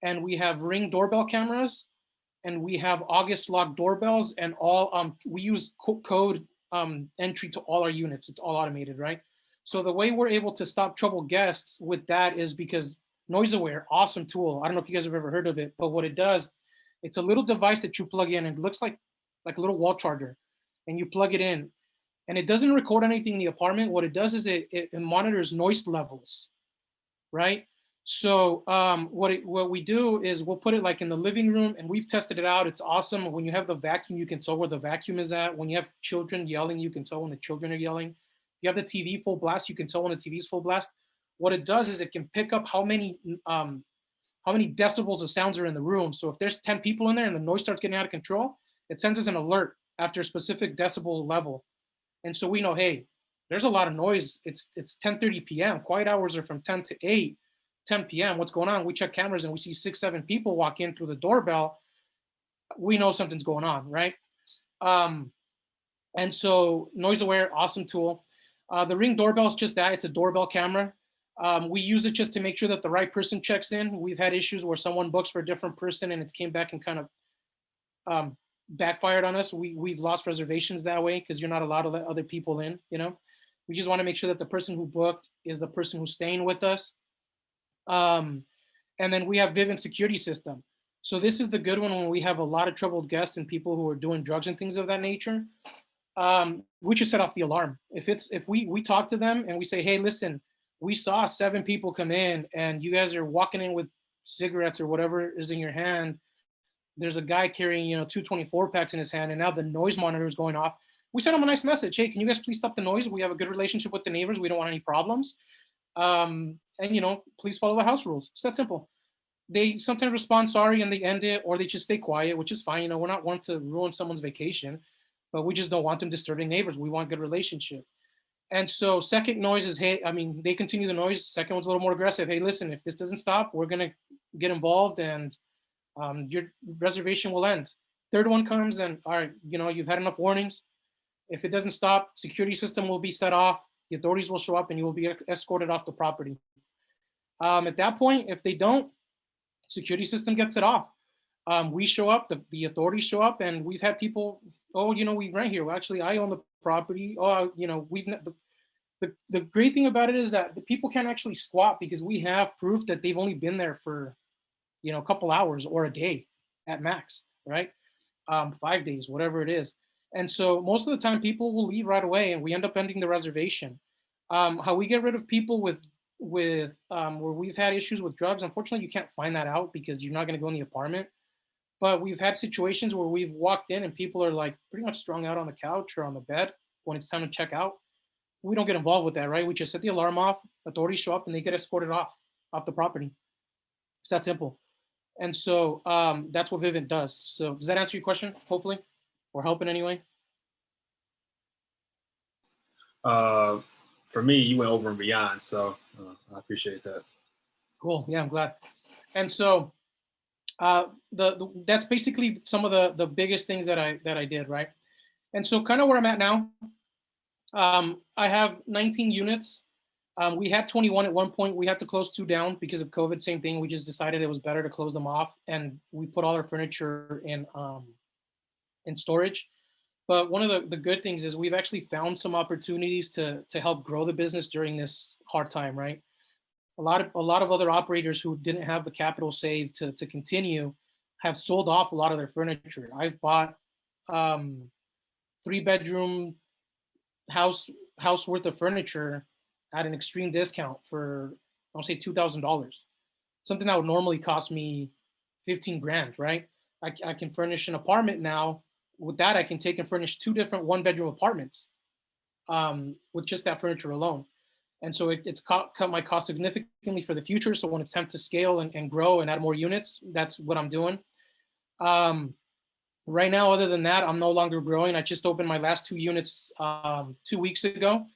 and we have Ring doorbell cameras, and we have August lock doorbells, and all we use code entry to all our units. It's all automated, right? So the way we're able to stop troubled guests with that is because noise aware, awesome tool. I don't know if you guys have ever heard of it, but what it does, it's a little device that you plug in, and it looks like a little wall charger, and you plug it in, and it doesn't record anything in the apartment. What it does is it monitors noise levels, right? So what we do is we'll put it like in the living room, and we've tested it out. It's awesome. When you have the vacuum, you can tell where the vacuum is at. When you have children yelling, you can tell when the children are yelling. If you have the TV full blast, you can tell when the TV is full blast. What it does is it can pick up how many decibels of sounds are in the room. So if there's 10 people in there and the noise starts getting out of control, it sends us an alert after a specific decibel level. And so we know, hey, there's a lot of noise. It's 10:30 p.m. Quiet hours are from 10 to 8. 10 p.m. What's going on? We check cameras and we see 6, 7 people walk in through the doorbell. We know something's going on, right? And so noise aware, awesome tool. The Ring doorbell is just that. It's a doorbell camera. We use it just to make sure that the right person checks in. We've had issues where someone books for a different person and it came back and kind of backfired on us. We've lost reservations that way because you're not allowed to let other people in, you know? We just want to make sure that the person who booked is the person who's staying with us. And then we have Vivint security system. So this is the good one when we have a lot of troubled guests and people who are doing drugs and things of that nature. We just set off the alarm. If we talk to them and we say, hey, listen, we saw 7 people come in and you guys are walking in with cigarettes or whatever is in your hand. There's a guy carrying, 2 24 packs in his hand, and now the noise monitor is going off. we sent them a nice message. Hey, can you guys please stop the noise? We have a good relationship with the neighbors. We don't want any problems. And please follow the house rules. It's that simple. They sometimes respond sorry and they end it, or they just stay quiet, which is fine. We're not one to ruin someone's vacation, but we just don't want them disturbing neighbors. We want good relationship. And so second noise is, hey, they continue the noise. Second one's a little more aggressive. Hey, listen, if this doesn't stop, we're gonna get involved and your reservation will end. Third one comes and, all right, you've had enough warnings. If it doesn't stop, security system will be set off. The authorities will show up and you will be escorted off the property. At that point, if they don't, security system gets it off. We show up, the authorities show up, and we've had people, we rent here. Well, actually, I own the property. The great thing about it is that the people can't actually squat because we have proof that they've only been there for, a couple hours or a day at max, right? 5 days, whatever it is. And so most of the time people will leave right away and we end up ending the reservation. How we get rid of people with where we've had issues with drugs, unfortunately, you can't find that out because you're not going to go in the apartment. But we've had situations where we've walked in and people are like pretty much strung out on the couch or on the bed when it's time to check out. We don't get involved with that, right? We just set the alarm off, authorities show up and they get escorted off the property. It's that simple. And so that's what Vivint does. So does that answer your question, hopefully, or help in any way? For me, you went over and beyond, so I appreciate that. Cool. Yeah, I'm glad. And so that's basically some of the biggest things that I did, right? And so kind of where I'm at now, I have 19 units. We had 21 at one point. We had to close 2 down because of COVID. Same thing. We just decided it was better to close them off, and we put all our furniture in storage. But one of the good things is we've actually found some opportunities to help grow the business during this hard time, right? A lot of other operators who didn't have the capital saved to continue have sold off a lot of their furniture. I've bought 3-bedroom house worth of furniture at an extreme discount for, I'll say $2,000, something that would normally cost me 15 grand, right? I can furnish an apartment now. With that, I can take and furnish 2 different 1-bedroom apartments with just that furniture alone. And so it's cut my cost significantly for the future. So when it's time to scale and grow and add more units, that's what I'm doing. Right now, other than that, I'm no longer growing. I just opened my last 2 units 2 weeks ago.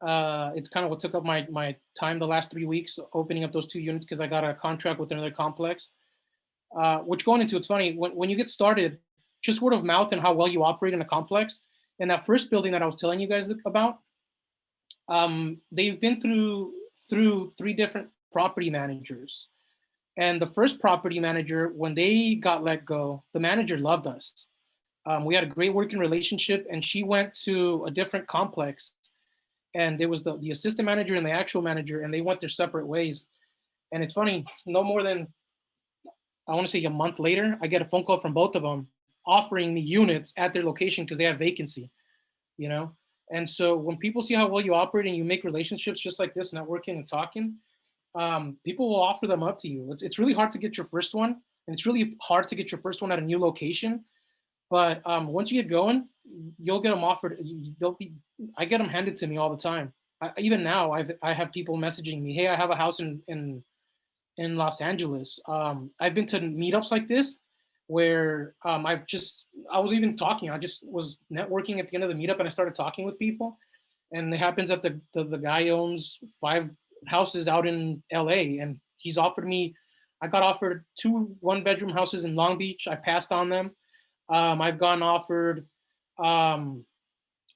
It's kind of what took up my time the last 3 weeks, opening up those 2 units because I got a contract with another complex. Which going into, it's funny, when you get started, just word of mouth and how well you operate in a complex. And that first building that I was telling you guys about, they've been through 3 different property managers. And the first property manager, when they got let go, the manager loved us. We had a great working relationship, and she went to a different complex. And it was the assistant manager and the actual manager, and they went their separate ways. And it's funny, no more than, I want to say a month later, I get a phone call from both of them offering me units at their location because they have vacancy, And so when people see how well you operate and you make relationships just like this, networking and talking, people will offer them up to you. It's really hard to get your first one, and it's really hard to get your first one at a new location. But once you get going, you'll get them offered. I get them handed to me all the time. Even now, I have people messaging me, hey, I have a house in Los Angeles. I've been to meetups like this where I was even talking. I just was networking at the end of the meetup, and I started talking with people. And it happens that the guy owns 5 houses out in LA, and he's offered me, I got offered 2 1-bedroom houses in Long Beach. I passed on them. I've gotten offered a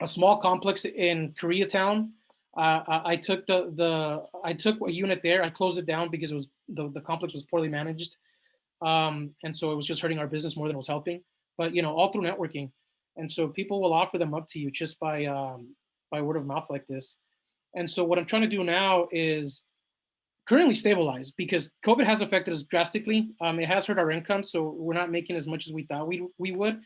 small complex in Koreatown. I took I took a unit there. I closed it down because it was the complex was poorly managed. And so it was just hurting our business more than it was helping, but all through networking. And so people will offer them up to you just by word of mouth like this. And so what I'm trying to do now is currently stabilize, because COVID has affected us drastically. It has hurt our income, so we're not making as much as we thought we would.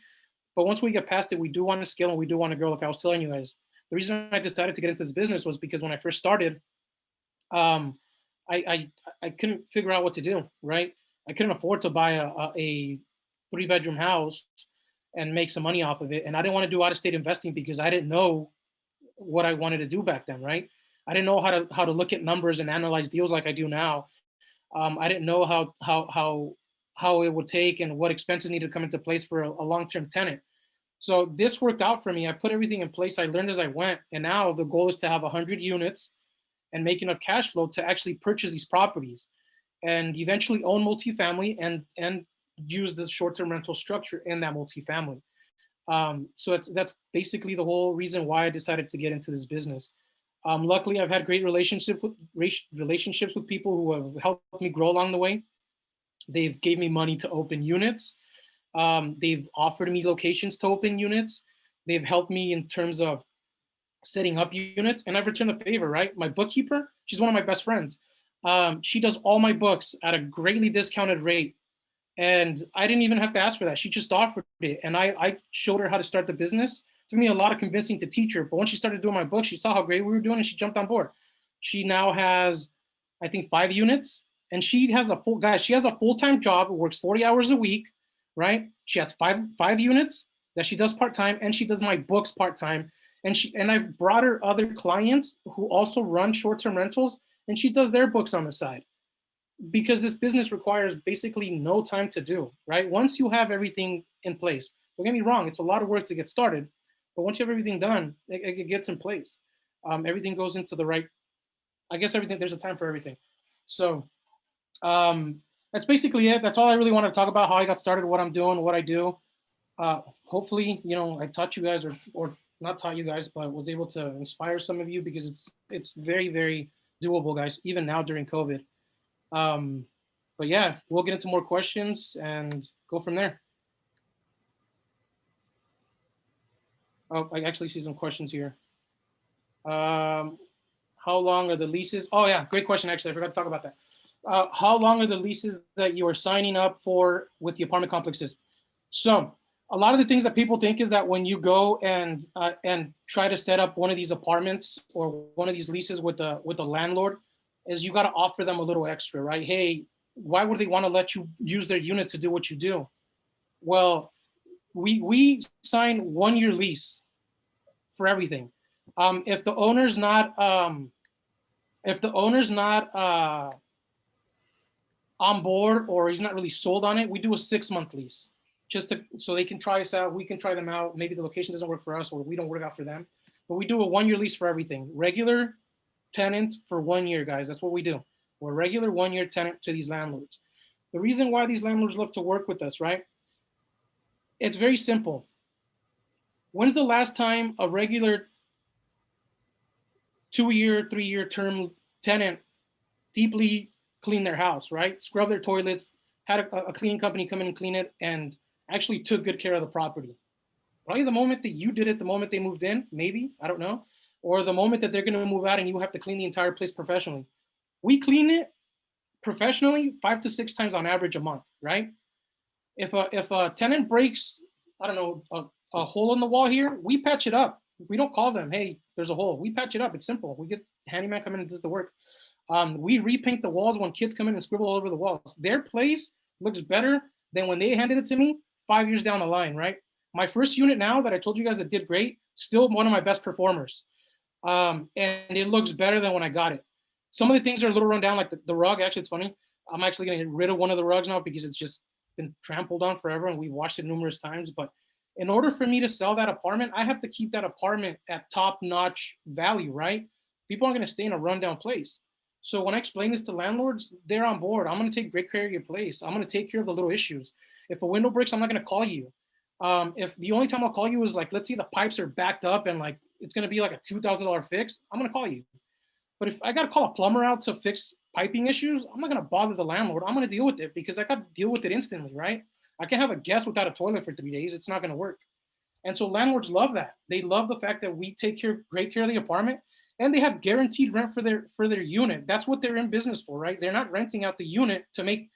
But once we get past it, we do want to scale and we do want to grow. Like I was telling you guys, the reason I decided to get into this business was because when I first started, I couldn't figure out what to do, right? I couldn't afford to buy a 3-bedroom house and make some money off of it. And I didn't want to do out-of-state investing because I didn't know what I wanted to do back then, right? I didn't know how to look at numbers and analyze deals like I do now. I didn't know how it would take and what expenses needed to come into place for a long-term tenant. So this worked out for me. I put everything in place. I learned as I went. And now the goal is to have 100 units and make enough cash flow to actually purchase these properties and eventually own multifamily and use the short-term rental structure in that multifamily. So that's basically the whole reason why I decided to get into this business. Luckily, I've had great relationships with people who have helped me grow along the way. They've gave me money to open units. They've offered me locations to open units. They've helped me in terms of setting up units, and I've returned the favor, right? My bookkeeper, she's one of my best friends. She does all my books at a greatly discounted rate. And I didn't even have to ask for that. She just offered it. And I showed her how to start the business. It took me a lot of convincing to teach her. But once she started doing my book, she saw how great we were doing and she jumped on board. She now has, I think, 5 units. And she has a full-time job, works 40 hours a week, right? She has five units that she does part-time, and she does my books part-time. And I've brought her other clients who also run short-term rentals, and she does their books on the side. Because this business requires basically no time to do, right? Once you have everything in place, don't get me wrong, it's a lot of work to get started, but once you have everything done, it gets in place. Everything goes into the right, I guess there's a time for everything. So that's basically it. That's all I really want to talk about, how I got started, what I'm doing, what I do. Hopefully, I taught you guys or not taught you guys, but was able to inspire some of you because it's very, very doable, guys, even now during COVID. But yeah, we'll get into more questions and go from there. Oh, I actually see some questions here. How long are the leases? Oh yeah, great question. Actually, I forgot to talk about that. How long are the leases that you are signing up for with the apartment complexes? So a lot of the things that people think is that when you go and try to set up one of these apartments or one of these leases with the landlord, is you got to offer them a little extra, right? Hey, why would they want to let you use their unit to do what you do? Well, we sign 1-year lease for everything. If the owner's not on board or he's not really sold on it, we do a 6-month lease, so they can try us out. We can try them out. Maybe the location doesn't work for us or we don't work out for them, but we do a 1-year lease for everything. Regular tenant for 1 year, guys. That's what we do. We're a regular 1-year tenant to these landlords. The reason why these landlords love to work with us, right? It's very simple. When's the last time a regular 2-year, 3-year term tenant deeply cleaned their house, right? Scrub their toilets, had a cleaning company come in and clean it, and actually took good care of the property? Probably the moment that you did it, the moment they moved in, maybe, I don't know. Or the moment that they're going to move out and you have to clean the entire place professionally. We clean it professionally 5 to 6 times on average a month, right? If a tenant breaks, I don't know, a hole in the wall here, we patch it up. We don't call them, hey, there's a hole. We patch it up. It's simple. We get handyman come in and does the work. We repaint the walls when kids come in and scribble all over the walls. Their place looks better than when they handed it to me 5 years down the line, right? My first unit now that I told you guys that did great, still one of my best performers. And it looks better than when I got it. Some of the things are a little run down, like the rug. Actually, it's funny. I'm actually going to get rid of one of the rugs now because it's just been trampled on forever and we washed it numerous times. But in order for me to sell that apartment, I have to keep that apartment at top-notch value, right? People aren't going to stay in a rundown place. So when I explain this to landlords, they're on board. I'm going to take great care of your place. I'm going to take care of the little issues. If a window breaks, I'm not going to call you. If the only time I'll call you is like, let's say the pipes are backed up and like it's going to be like a $2,000 fix, I'm going to call you. But if I got to call a plumber out to fix piping issues, I'm not going to bother the landlord. I'm going to deal with it because I got to deal with it instantly, right? I can't have a guest without a toilet for 3 days. It's not going to work. And so landlords love that. They love the fact that we take great care of the apartment, and they have guaranteed rent for their unit. That's what they're in business for, right? They're not renting out the unit to make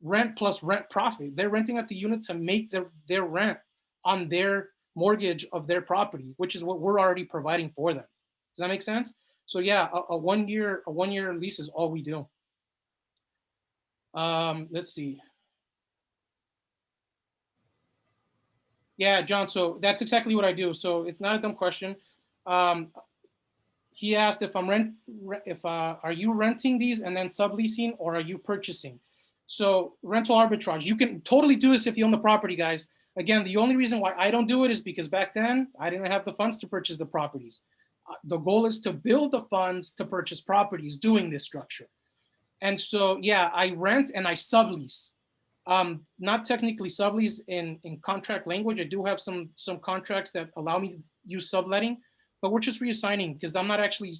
rent plus rent profit. They're renting out the unit to make their rent on their mortgage of their property, which is what we're already providing for them. Does that make sense? So yeah, a 1-year lease is all we do. Let's see. Yeah, John. So that's exactly what I do. So it's not a dumb question. He asked if are you renting these and then subleasing, or are you purchasing? So rental arbitrage, you can totally do this if you own the property, guys. Again, the only reason why I don't do it is because back then I didn't have the funds to purchase the properties. The goal is to build the funds to purchase properties doing this structure. And so, yeah, I rent and I sublease. Not technically sublease in contract language. I do have some contracts that allow me to use subletting, but we're just reassigning because I'm not actually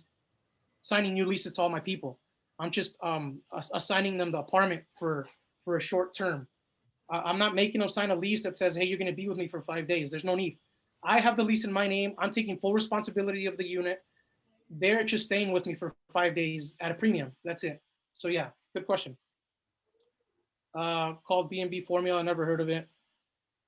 signing new leases to all my people. I'm just assigning them the apartment for a short term. I'm not making them sign a lease that says, hey, you're going to be with me for 5 days. There's no need. I have the lease in my name. I'm taking full responsibility of the unit. They're just staying with me for 5 days at a premium. That's it. So yeah, good question. Called B&B Formula. I never heard of it.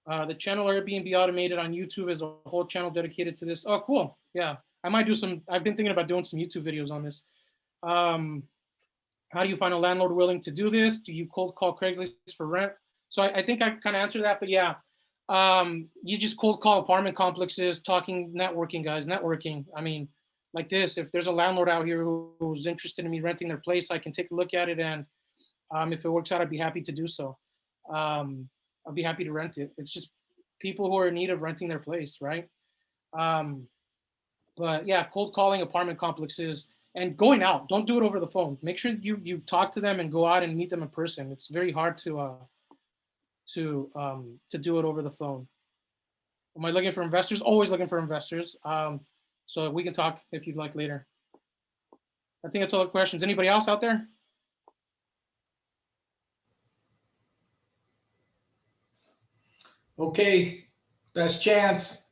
The channel Airbnb Automated on YouTube is a whole channel dedicated to this. Oh, cool. Yeah, I might do some. I've been thinking about doing some YouTube videos on this. How do you find a landlord willing to do this? Do you cold call Craigslist for rent? So I think I kind of answered that, but yeah, you just cold call apartment complexes, talking, networking, guys, networking. I mean, like this, if there's a landlord out here who's interested in me renting their place, I can take a look at it, and if it works out, I'd be happy to do so. I'll be happy to rent it. It's just people who are in need of renting their place, right? But yeah, cold calling apartment complexes and going out. Don't do it over the phone. Make sure you talk to them and go out and meet them in person. It's very hard to do it over the phone. Am I looking for investors? Always looking for investors. So we can talk if you'd like later. I think that's all the questions. Anybody else out there? Okay, best chance.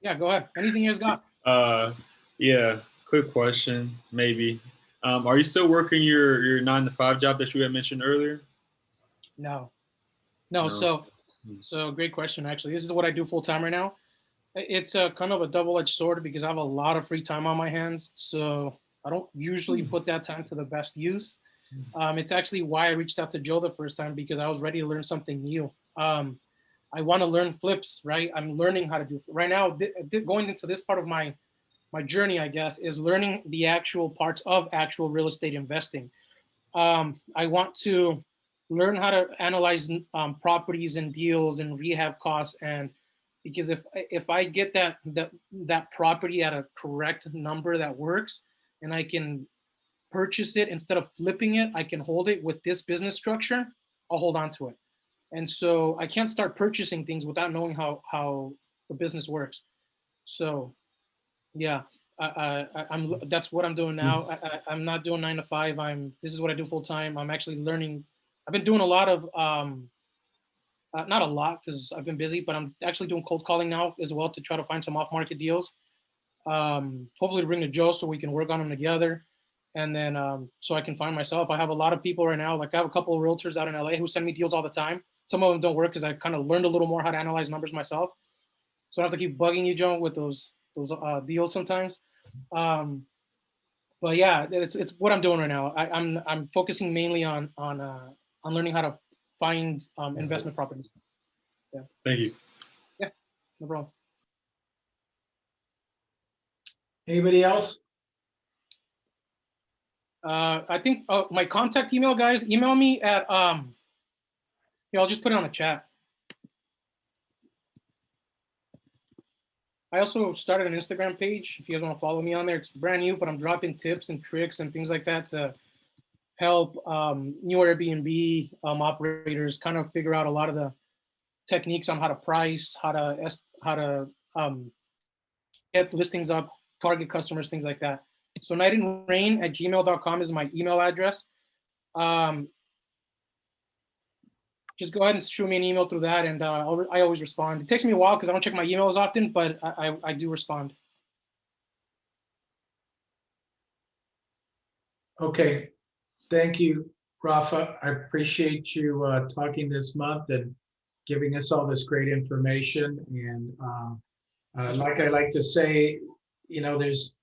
Yeah, go ahead. Anything you guys got? Yeah, quick question, maybe. Are you still working your 9-to-5 job that you had mentioned earlier? No. No. So great question. Actually, this is what I do full time right now. It's a kind of a double-edged sword because I have a lot of free time on my hands. So I don't usually put that time to the best use. It's actually why I reached out to Joe the first time, because I was ready to learn something new. I want to learn flips, right? I'm learning how to do right now. Going into this part of my journey, I guess, is learning the actual parts of actual real estate investing. I want to learn how to analyze properties and deals and rehab costs, and because if I get that property at a correct number that works, and I can purchase it instead of flipping it, I can hold it with this business structure, I'll hold on to it. And so I can't start purchasing things without knowing how the business works. So yeah, that's what I'm doing now. I'm not doing 9 to 5. This is what I do full time. I'm actually learning. I've been doing a lot of not a lot because I've been busy, but I'm actually doing cold calling now as well to try to find some off market deals. Hopefully to bring to Joe so we can work on them together. And then so I can find myself. I have a lot of people right now. Like I have a couple of realtors out in LA who send me deals all the time. Some of them don't work because I kind of learned a little more how to analyze numbers myself. So I don't have to keep bugging you, Joe, with those deals sometimes. But yeah, it's what I'm doing right now. I'm focusing mainly on learning how to find investment properties. Yeah. Thank you. Yeah, no problem. Anybody else? I think my contact email, guys, email me at yeah, I'll just put it on the chat. I also started an Instagram page. If you guys want to follow me on there, it's brand new, but I'm dropping tips and tricks and things like that to help new Airbnb operators kind of figure out a lot of the techniques on how to price, how to get listings up, target customers, things like that. So nightandrain@gmail.com is my email address. Just go ahead and shoot me an email through that, and I always respond. It takes me a while because I don't check my emails often, but I do respond. Okay, thank you, Rafa. I appreciate you talking this month and giving us all this great information. And like I like to say, you know, there's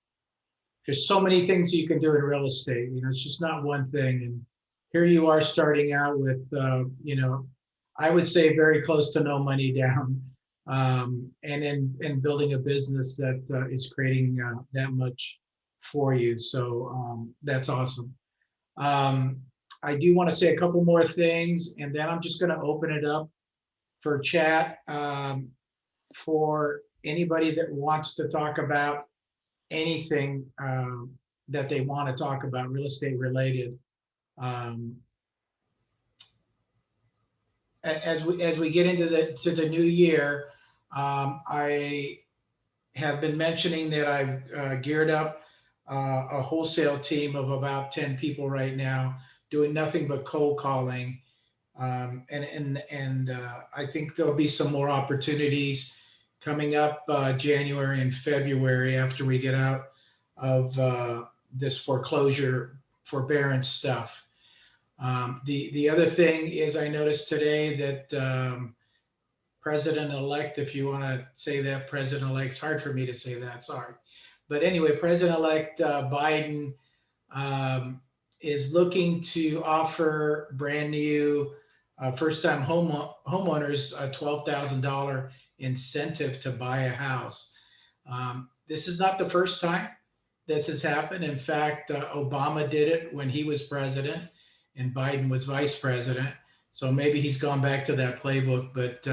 so many things you can do in real estate. You know, it's just not one thing. And here you are starting out with, you know, I would say very close to no money down. And in building a business that is creating that much for you. So that's awesome. I do want to say a couple more things, and then I'm just going to open it up for chat for anybody that wants to talk about anything that they want to talk about real estate related. As we get into the new year, I have been mentioning that I've geared up a wholesale team of about 10 people right now, doing nothing but cold calling. And I think there'll be some more opportunities coming up January and February after we get out of this foreclosure forbearance stuff. The other thing is I noticed today that President-elect, if you want to say that, President-elect, it's hard for me to say that, sorry. But anyway, President-elect Biden is looking to offer brand new first-time homeowners a $12,000 incentive to buy a house. This is not the first time this has happened. In fact, Obama did it when he was president and Biden was vice president. So maybe he's gone back to that playbook. But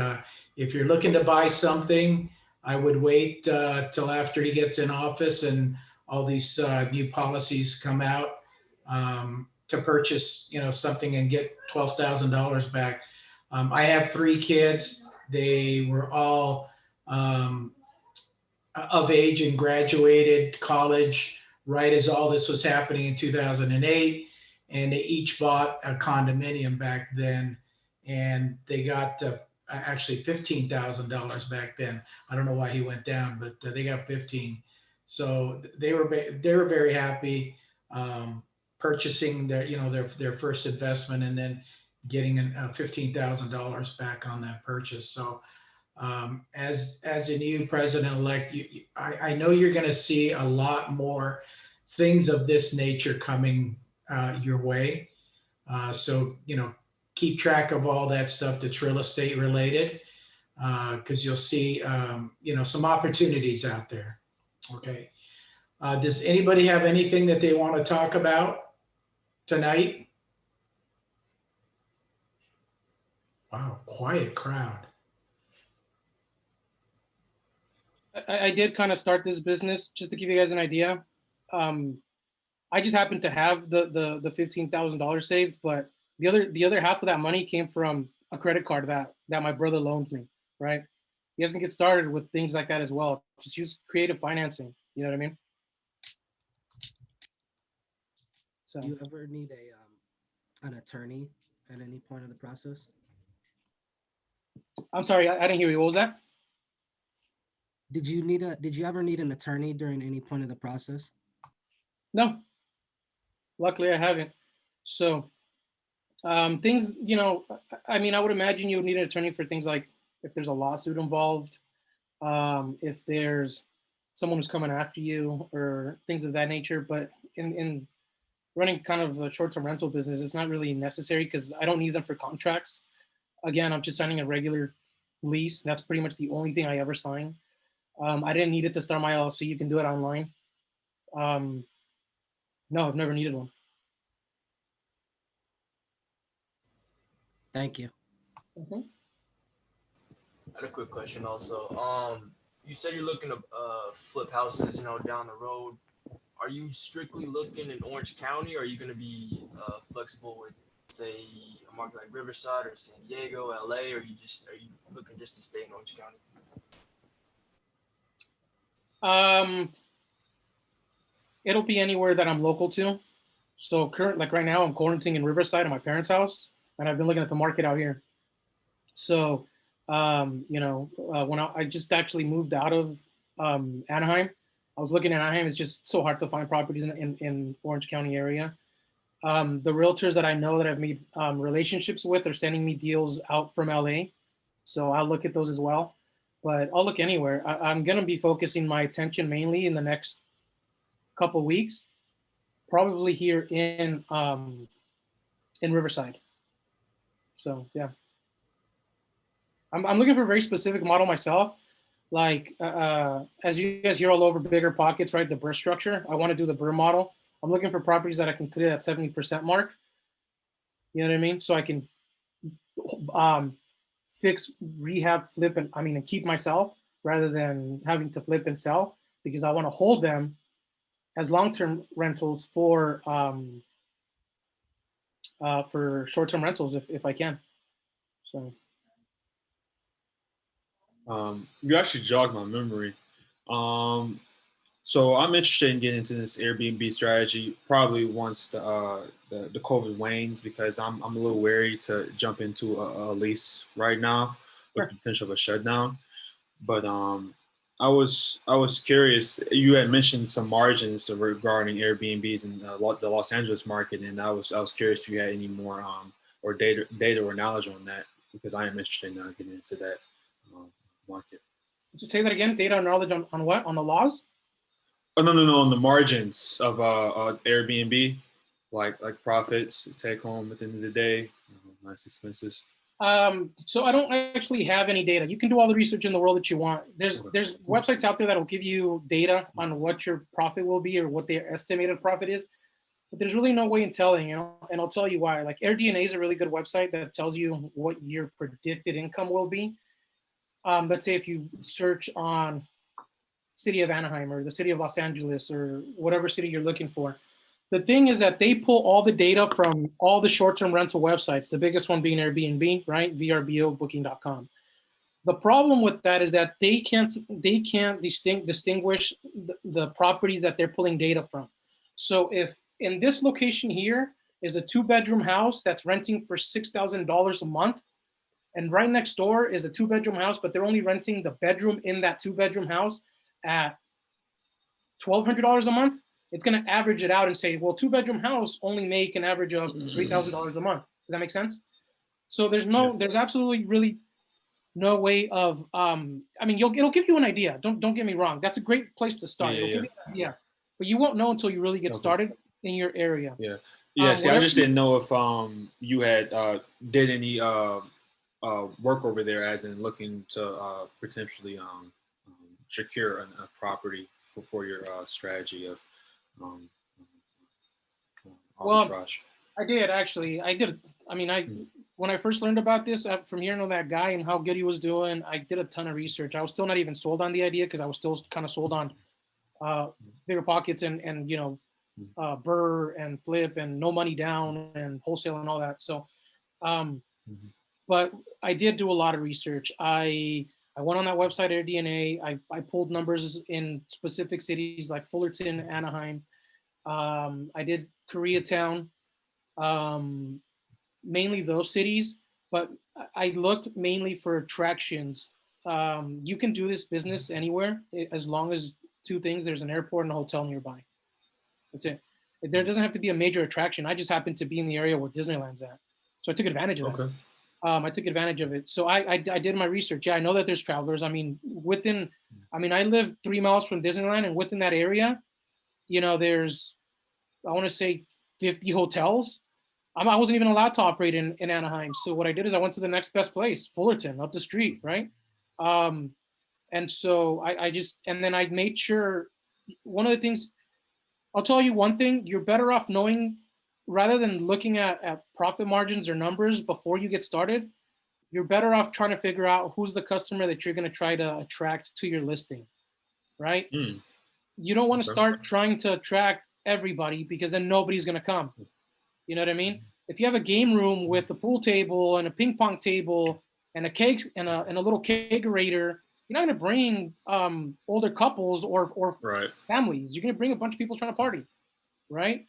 if you're looking to buy something, I would wait till after he gets in office and all these new policies come out to purchase, something and get $12,000 back. I have 3 kids. They were all of age and graduated college right as all this was happening in 2008. And they each bought a condominium back then. And they got actually $15,000 back then. I don't know why he went down, but they got 15. So they were very happy purchasing their first investment and then getting $15,000 back on that purchase. So as a new president-elect, I know you're going to see a lot more things of this nature coming your way. So keep track of all that stuff that's real estate related, because you'll see some opportunities out there. Okay. Does anybody have anything that they want to talk about tonight? Wow, quiet crowd. I did kind of start this business just to give you guys an idea. I just happened to have the $15,000 saved, but the other half of that money came from a credit card that my brother loaned me. Right? You guys can get started with things like that as well. Just use creative financing. You know what I mean? So. Do you ever need an attorney at any point of the process? I'm sorry, I didn't hear you. What was that? Did you ever need an attorney during any point of the process? No. Luckily, I haven't. So things, I would imagine you would need an attorney for things like if there's a lawsuit involved, if there's someone who's coming after you or things of that nature. But in running kind of a short-term rental business, it's not really necessary because I don't need them for contracts. Again, I'm just signing a regular lease. That's pretty much the only thing I ever sign. I didn't need it to start my LLC. You can do it online. No, I've never needed one. Thank you. Mm-hmm. I had a quick question also. You said you're looking to flip houses, down the road. Are you strictly looking in Orange County, or are you going to be flexible with, say, a market like Riverside or San Diego, LA, or are you looking just to stay in Orange County? It'll be anywhere that I'm local to. So right now I'm quarantining in Riverside at my parents' house, and I've been looking at the market out here. So, when I just actually moved out of Anaheim, I was looking at Anaheim. It's just so hard to find properties in Orange County area. The realtors that I know that I've made relationships with are sending me deals out from LA. So I'll look at those as well. But I'll look anywhere. I'm going to be focusing my attention mainly in the next couple weeks, probably here in Riverside. So, yeah. I'm looking for a very specific model myself. Like as you guys hear all over bigger pockets, right? The BRRRR structure. I want to do the BRRRR model. I'm looking for properties that I can clear that 70% mark. You know what I mean? So I can fix, rehab, flip, and keep myself rather than having to flip and sell, because I want to hold them as long-term rentals for short-term rentals if I can. So. You actually jogged my memory. So I'm interested in getting into this Airbnb strategy probably once the COVID wanes, because I'm a little wary to jump into a lease right now with the potential of a shutdown. But I was curious. You had mentioned some margins regarding Airbnbs in the Los Angeles market, and I was curious if you had any more or data or knowledge on that, because I am interested in getting into that market. Say that again. Data and knowledge on what? On the laws? Oh, no, on the margins of Airbnb, like profits, take home at the end of the day, less expenses. So I don't actually have any data. You can do all the research in the world that you want. There's websites out there that will give you data on what your profit will be or what their estimated profit is, but there's really no way in telling, you know, and I'll tell you why. Like AirDNA is a really good website that tells you what your predicted income will be. Let's say if you search on city of Anaheim or the city of Los Angeles or whatever city you're looking for. The thing is that they pull all the data from all the short-term rental websites, the biggest one being Airbnb, right? VRBO, Booking.com. The problem with that is that they can't distinguish the properties that they're pulling data from. So if in this location here is a 2-bedroom house that's renting for $6,000 a month, and right next door is a 2-bedroom house, but they're only renting the bedroom in that 2-bedroom house at $1,200 a month, it's going to average it out and say, well, 2-bedroom house only make an average of $3,000 a month. Does that make sense? So there's absolutely really no way of, it'll give you an idea. Don't get me wrong. That's a great place to start. It'll give you an idea, but you won't know until you really get started in your area. Yeah. See, I just didn't know if you had did any work over there, as in looking to potentially secure a property for your strategy of arbitrage. I did actually. When I first learned about this from hearing of that guy and how good he was doing, I did a ton of research. I was still not even sold on the idea because I was still kind of sold on bigger pockets and BRRRR and flip and no money down and wholesale and all that. So, but I did do a lot of research. I went on that website, AirDNA. I pulled numbers in specific cities like Fullerton, Anaheim. I did Koreatown, mainly those cities, but I looked mainly for attractions. You can do this business anywhere as long as 2 things. There's an airport and a hotel nearby. That's it. There doesn't have to be a major attraction. I just happened to be in the area where Disneyland's at. So I took advantage of that. I took advantage of it. So I did my research. Yeah, I know that there's travelers. I live 3 miles from Disneyland, and within that area, there's, I want to say 50 hotels. I wasn't even allowed to operate in Anaheim. So what I did is I went to the next best place, Fullerton, up the street, right? And so then I made sure, one of the things, I'll tell you one thing, you're better off knowing, rather than looking at profit margins or numbers before you get started, you're better off trying to figure out who's the customer that you're going to try to attract to your listing, right? You don't want to start trying to attract everybody, because then nobody's going to come. You know what I mean? If you have a game room with a pool table and a ping pong table and a cake and a little kegerator, you're not going to bring older couples or families. You're going to bring a bunch of people trying to party, right?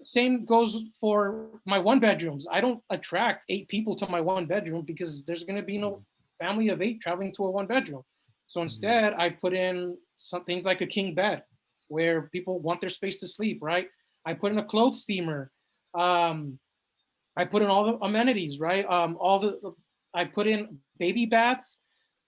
Same goes for my 1-bedrooms. I don't attract 8 people to my 1-bedroom because there's going to be no family of 8 traveling to a 1-bedroom. So instead, I put in some things like a king bed where people want their space to sleep, right? I put in a clothes steamer. I put in all the amenities, right? I put in baby baths.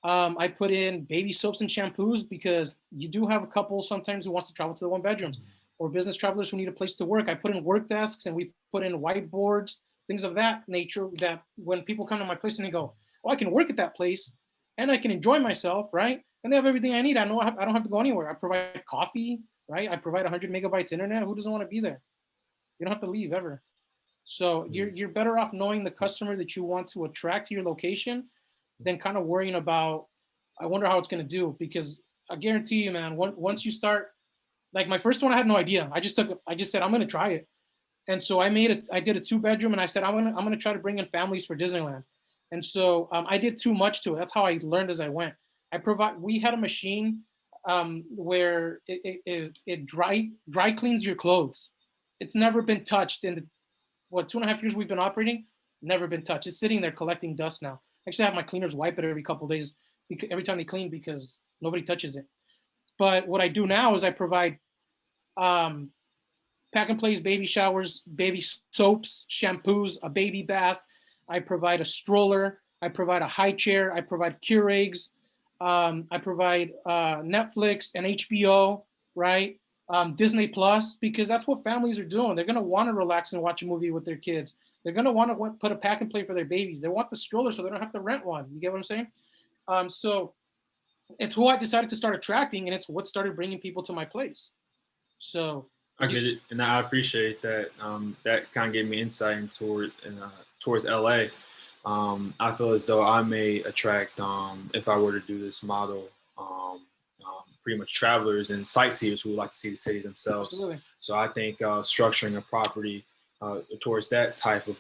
I put in baby soaps and shampoos, because you do have a couple sometimes who wants to travel to the 1-bedrooms, or business travelers who need a place to work. I put in work desks, and we put in whiteboards, things of that nature, that when people come to my place and they go, oh, I can work at that place and I can enjoy myself, right? And they have everything I need. I know I don't have to go anywhere. I provide coffee, right? I provide 100 megabytes internet. Who doesn't want to be there? You don't have to leave ever. So you're better off knowing the customer that you want to attract to your location than kind of worrying about, I wonder how it's going to do. Because I guarantee you, man, once you start, like my first one, I had no idea. I just said, I'm going to try it. And so I did a 2-bedroom, and I said, I'm going to try to bring in families for Disneyland. And so I did too much to it. That's how I learned as I went. We had a machine where it dry cleans your clothes. It's never been touched in the 2.5 years we've been operating. Never been touched. It's sitting there collecting dust now. Actually, I have my cleaners wipe it every couple of days, every time they clean, because nobody touches it. But what I do now is I provide pack and plays, baby showers, baby soaps, shampoos, a baby bath. I provide a stroller. I provide a high chair. I provide Keurigs. I provide Netflix and HBO, right? Disney Plus, because that's what families are doing. They're going to want to relax and watch a movie with their kids. They're going to want to put a pack and play for their babies. They want the stroller so they don't have to rent one. You get what I'm saying? So it's who I decided to start attracting, and it's what started bringing people to my place. So I get it, and I appreciate that. That kind of gave me insight towards LA. I feel as though I may attract, if I were to do this model, pretty much travelers and sightseers who would like to see the city themselves. Absolutely. So I think structuring a property towards that type of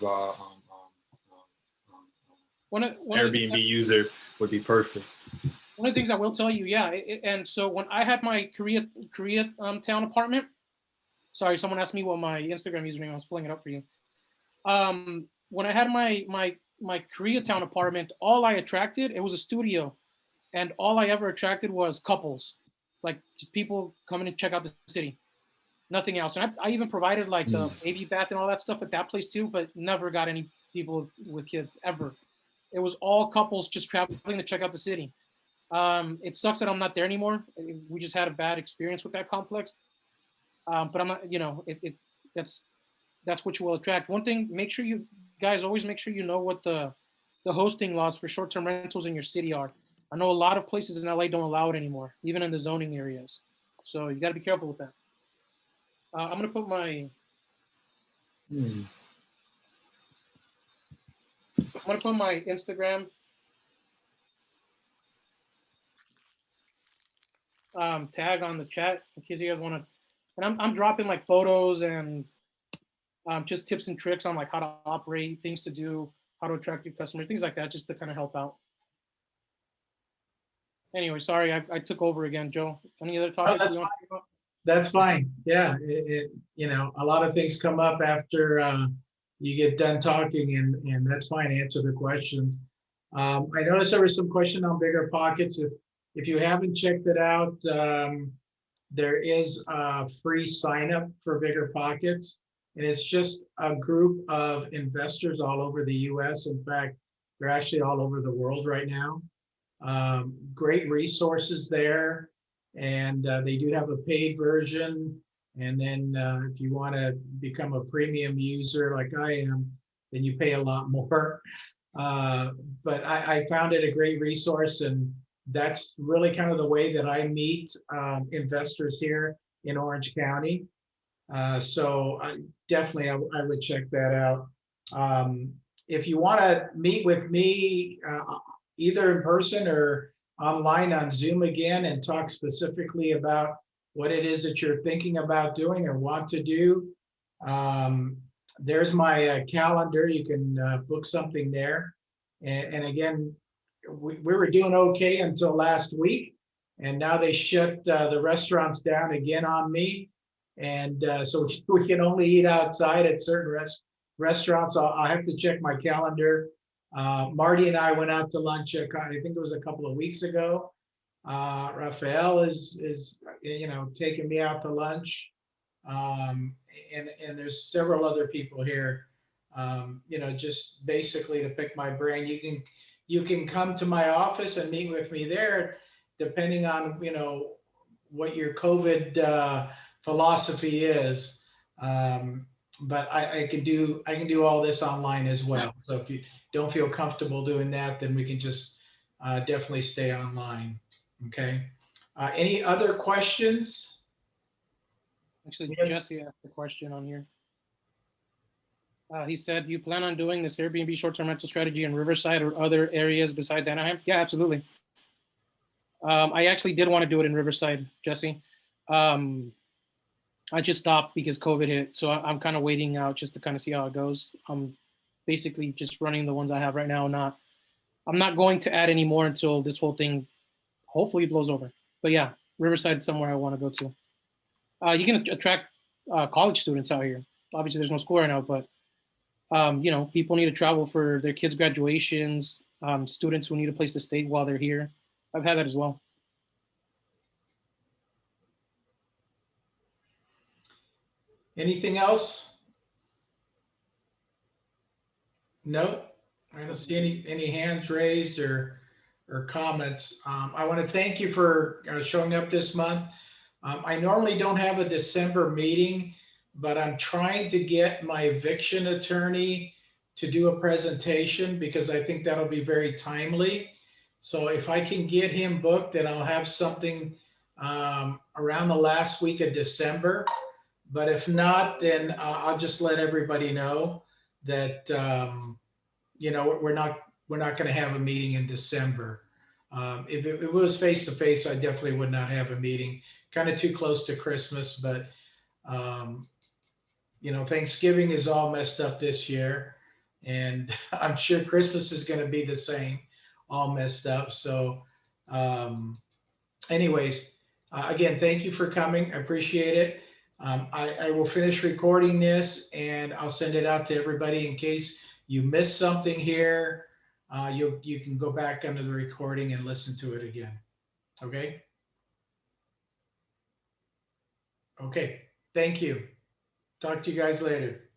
Airbnb user would be perfect. One of the things I will tell you, yeah, and so when I had my Koreatown apartment, sorry, someone asked me what my Instagram username. I was pulling it up for you. When I had my Koreatown apartment, all I attracted, it was a studio, and all I ever attracted was couples, like just people coming to check out the city, nothing else. And I even provided like the baby bath and all that stuff at that place too, but never got any people with kids ever. It was all couples just traveling to check out the city. It sucks that I'm not there anymore. We just had a bad experience with that complex. But I'm not, that's what you will attract. One thing, make sure you guys always make sure you know what the hosting laws for short-term rentals in your city are. I know a lot of places in LA don't allow it anymore, even in the zoning areas. So you got to be careful with that. I'm going to put my Instagram tag on the chat in case you guys want to. And I'm dropping like photos and just tips and tricks on like how to operate, things to do, how to attract your customers, things like that, just to kind of help out. Anyway, sorry, I took over again, Joe. Any other topics you want to talk about? That's fine. Yeah, a lot of things come up after you get done talking, and that's fine. Answer the questions. I noticed there was some question on Bigger Pockets. If you haven't checked it out, there is a free sign up for Bigger Pockets, and it's just a group of investors all over the U.S. In fact, they're actually all over the world right now. Great resources there, and they do have a paid version. And then if you want to become a premium user like I am, then you pay a lot more. But I found it a great resource, and that's really kind of the way that I meet investors here in Orange County. So I would check that out. If you want to meet with me, either in person or online on Zoom again, and talk specifically about what it is that you're thinking about doing or want to do, there's my calendar. You can book something there. And again, we were doing okay until last week, and now they shut the restaurants down again on me. And so we can only eat outside at certain restaurants. I'll have to check my calendar. Marty and I went out to lunch, I think it was a couple of weeks ago. Rafael is taking me out to lunch. And there's several other people here, just basically to pick my brain. You can come to my office and meet with me there, depending on, what your COVID philosophy is. but I can do all this online as well. So if you don't feel comfortable doing that, then we can just definitely stay online. Okay. Any other questions? Actually, Yeah. Jesse asked a question on here. He said, do you plan on doing this Airbnb short-term rental strategy in Riverside or other areas besides Anaheim? Yeah, absolutely. I actually did want to do it in Riverside, Jesse. I just stopped because COVID hit. So I'm kind of waiting out just to kind of see how it goes. I'm basically just running the ones I have right now. I'm not going to add any more until this whole thing hopefully blows over. But yeah, Riverside's somewhere I want to go to. You can attract college students out here. Obviously, there's no school right now, but you know, people need to travel for their kids' graduations. Students who need a place to stay while they're here. I've had that as well. Anything else? No, I don't see any hands raised or comments. I want to thank you for showing up this month. I normally don't have a December meeting, but I'm trying to get my eviction attorney to do a presentation because I think that'll be very timely. So if I can get him booked, then I'll have something around the last week of December. But if not, then I'll just let everybody know that you know, we're not going to have a meeting in December. If it was face to face, I definitely would not have a meeting. Kind of too close to Christmas, but you know, Thanksgiving is all messed up this year, and I'm sure Christmas is going to be the same, all messed up. So, anyways, again, thank you for coming. I appreciate it. I will finish recording this and I'll send it out to everybody in case you missed something here. You can go back under the recording and listen to it again. Okay. Okay. Thank you. Talk to you guys later.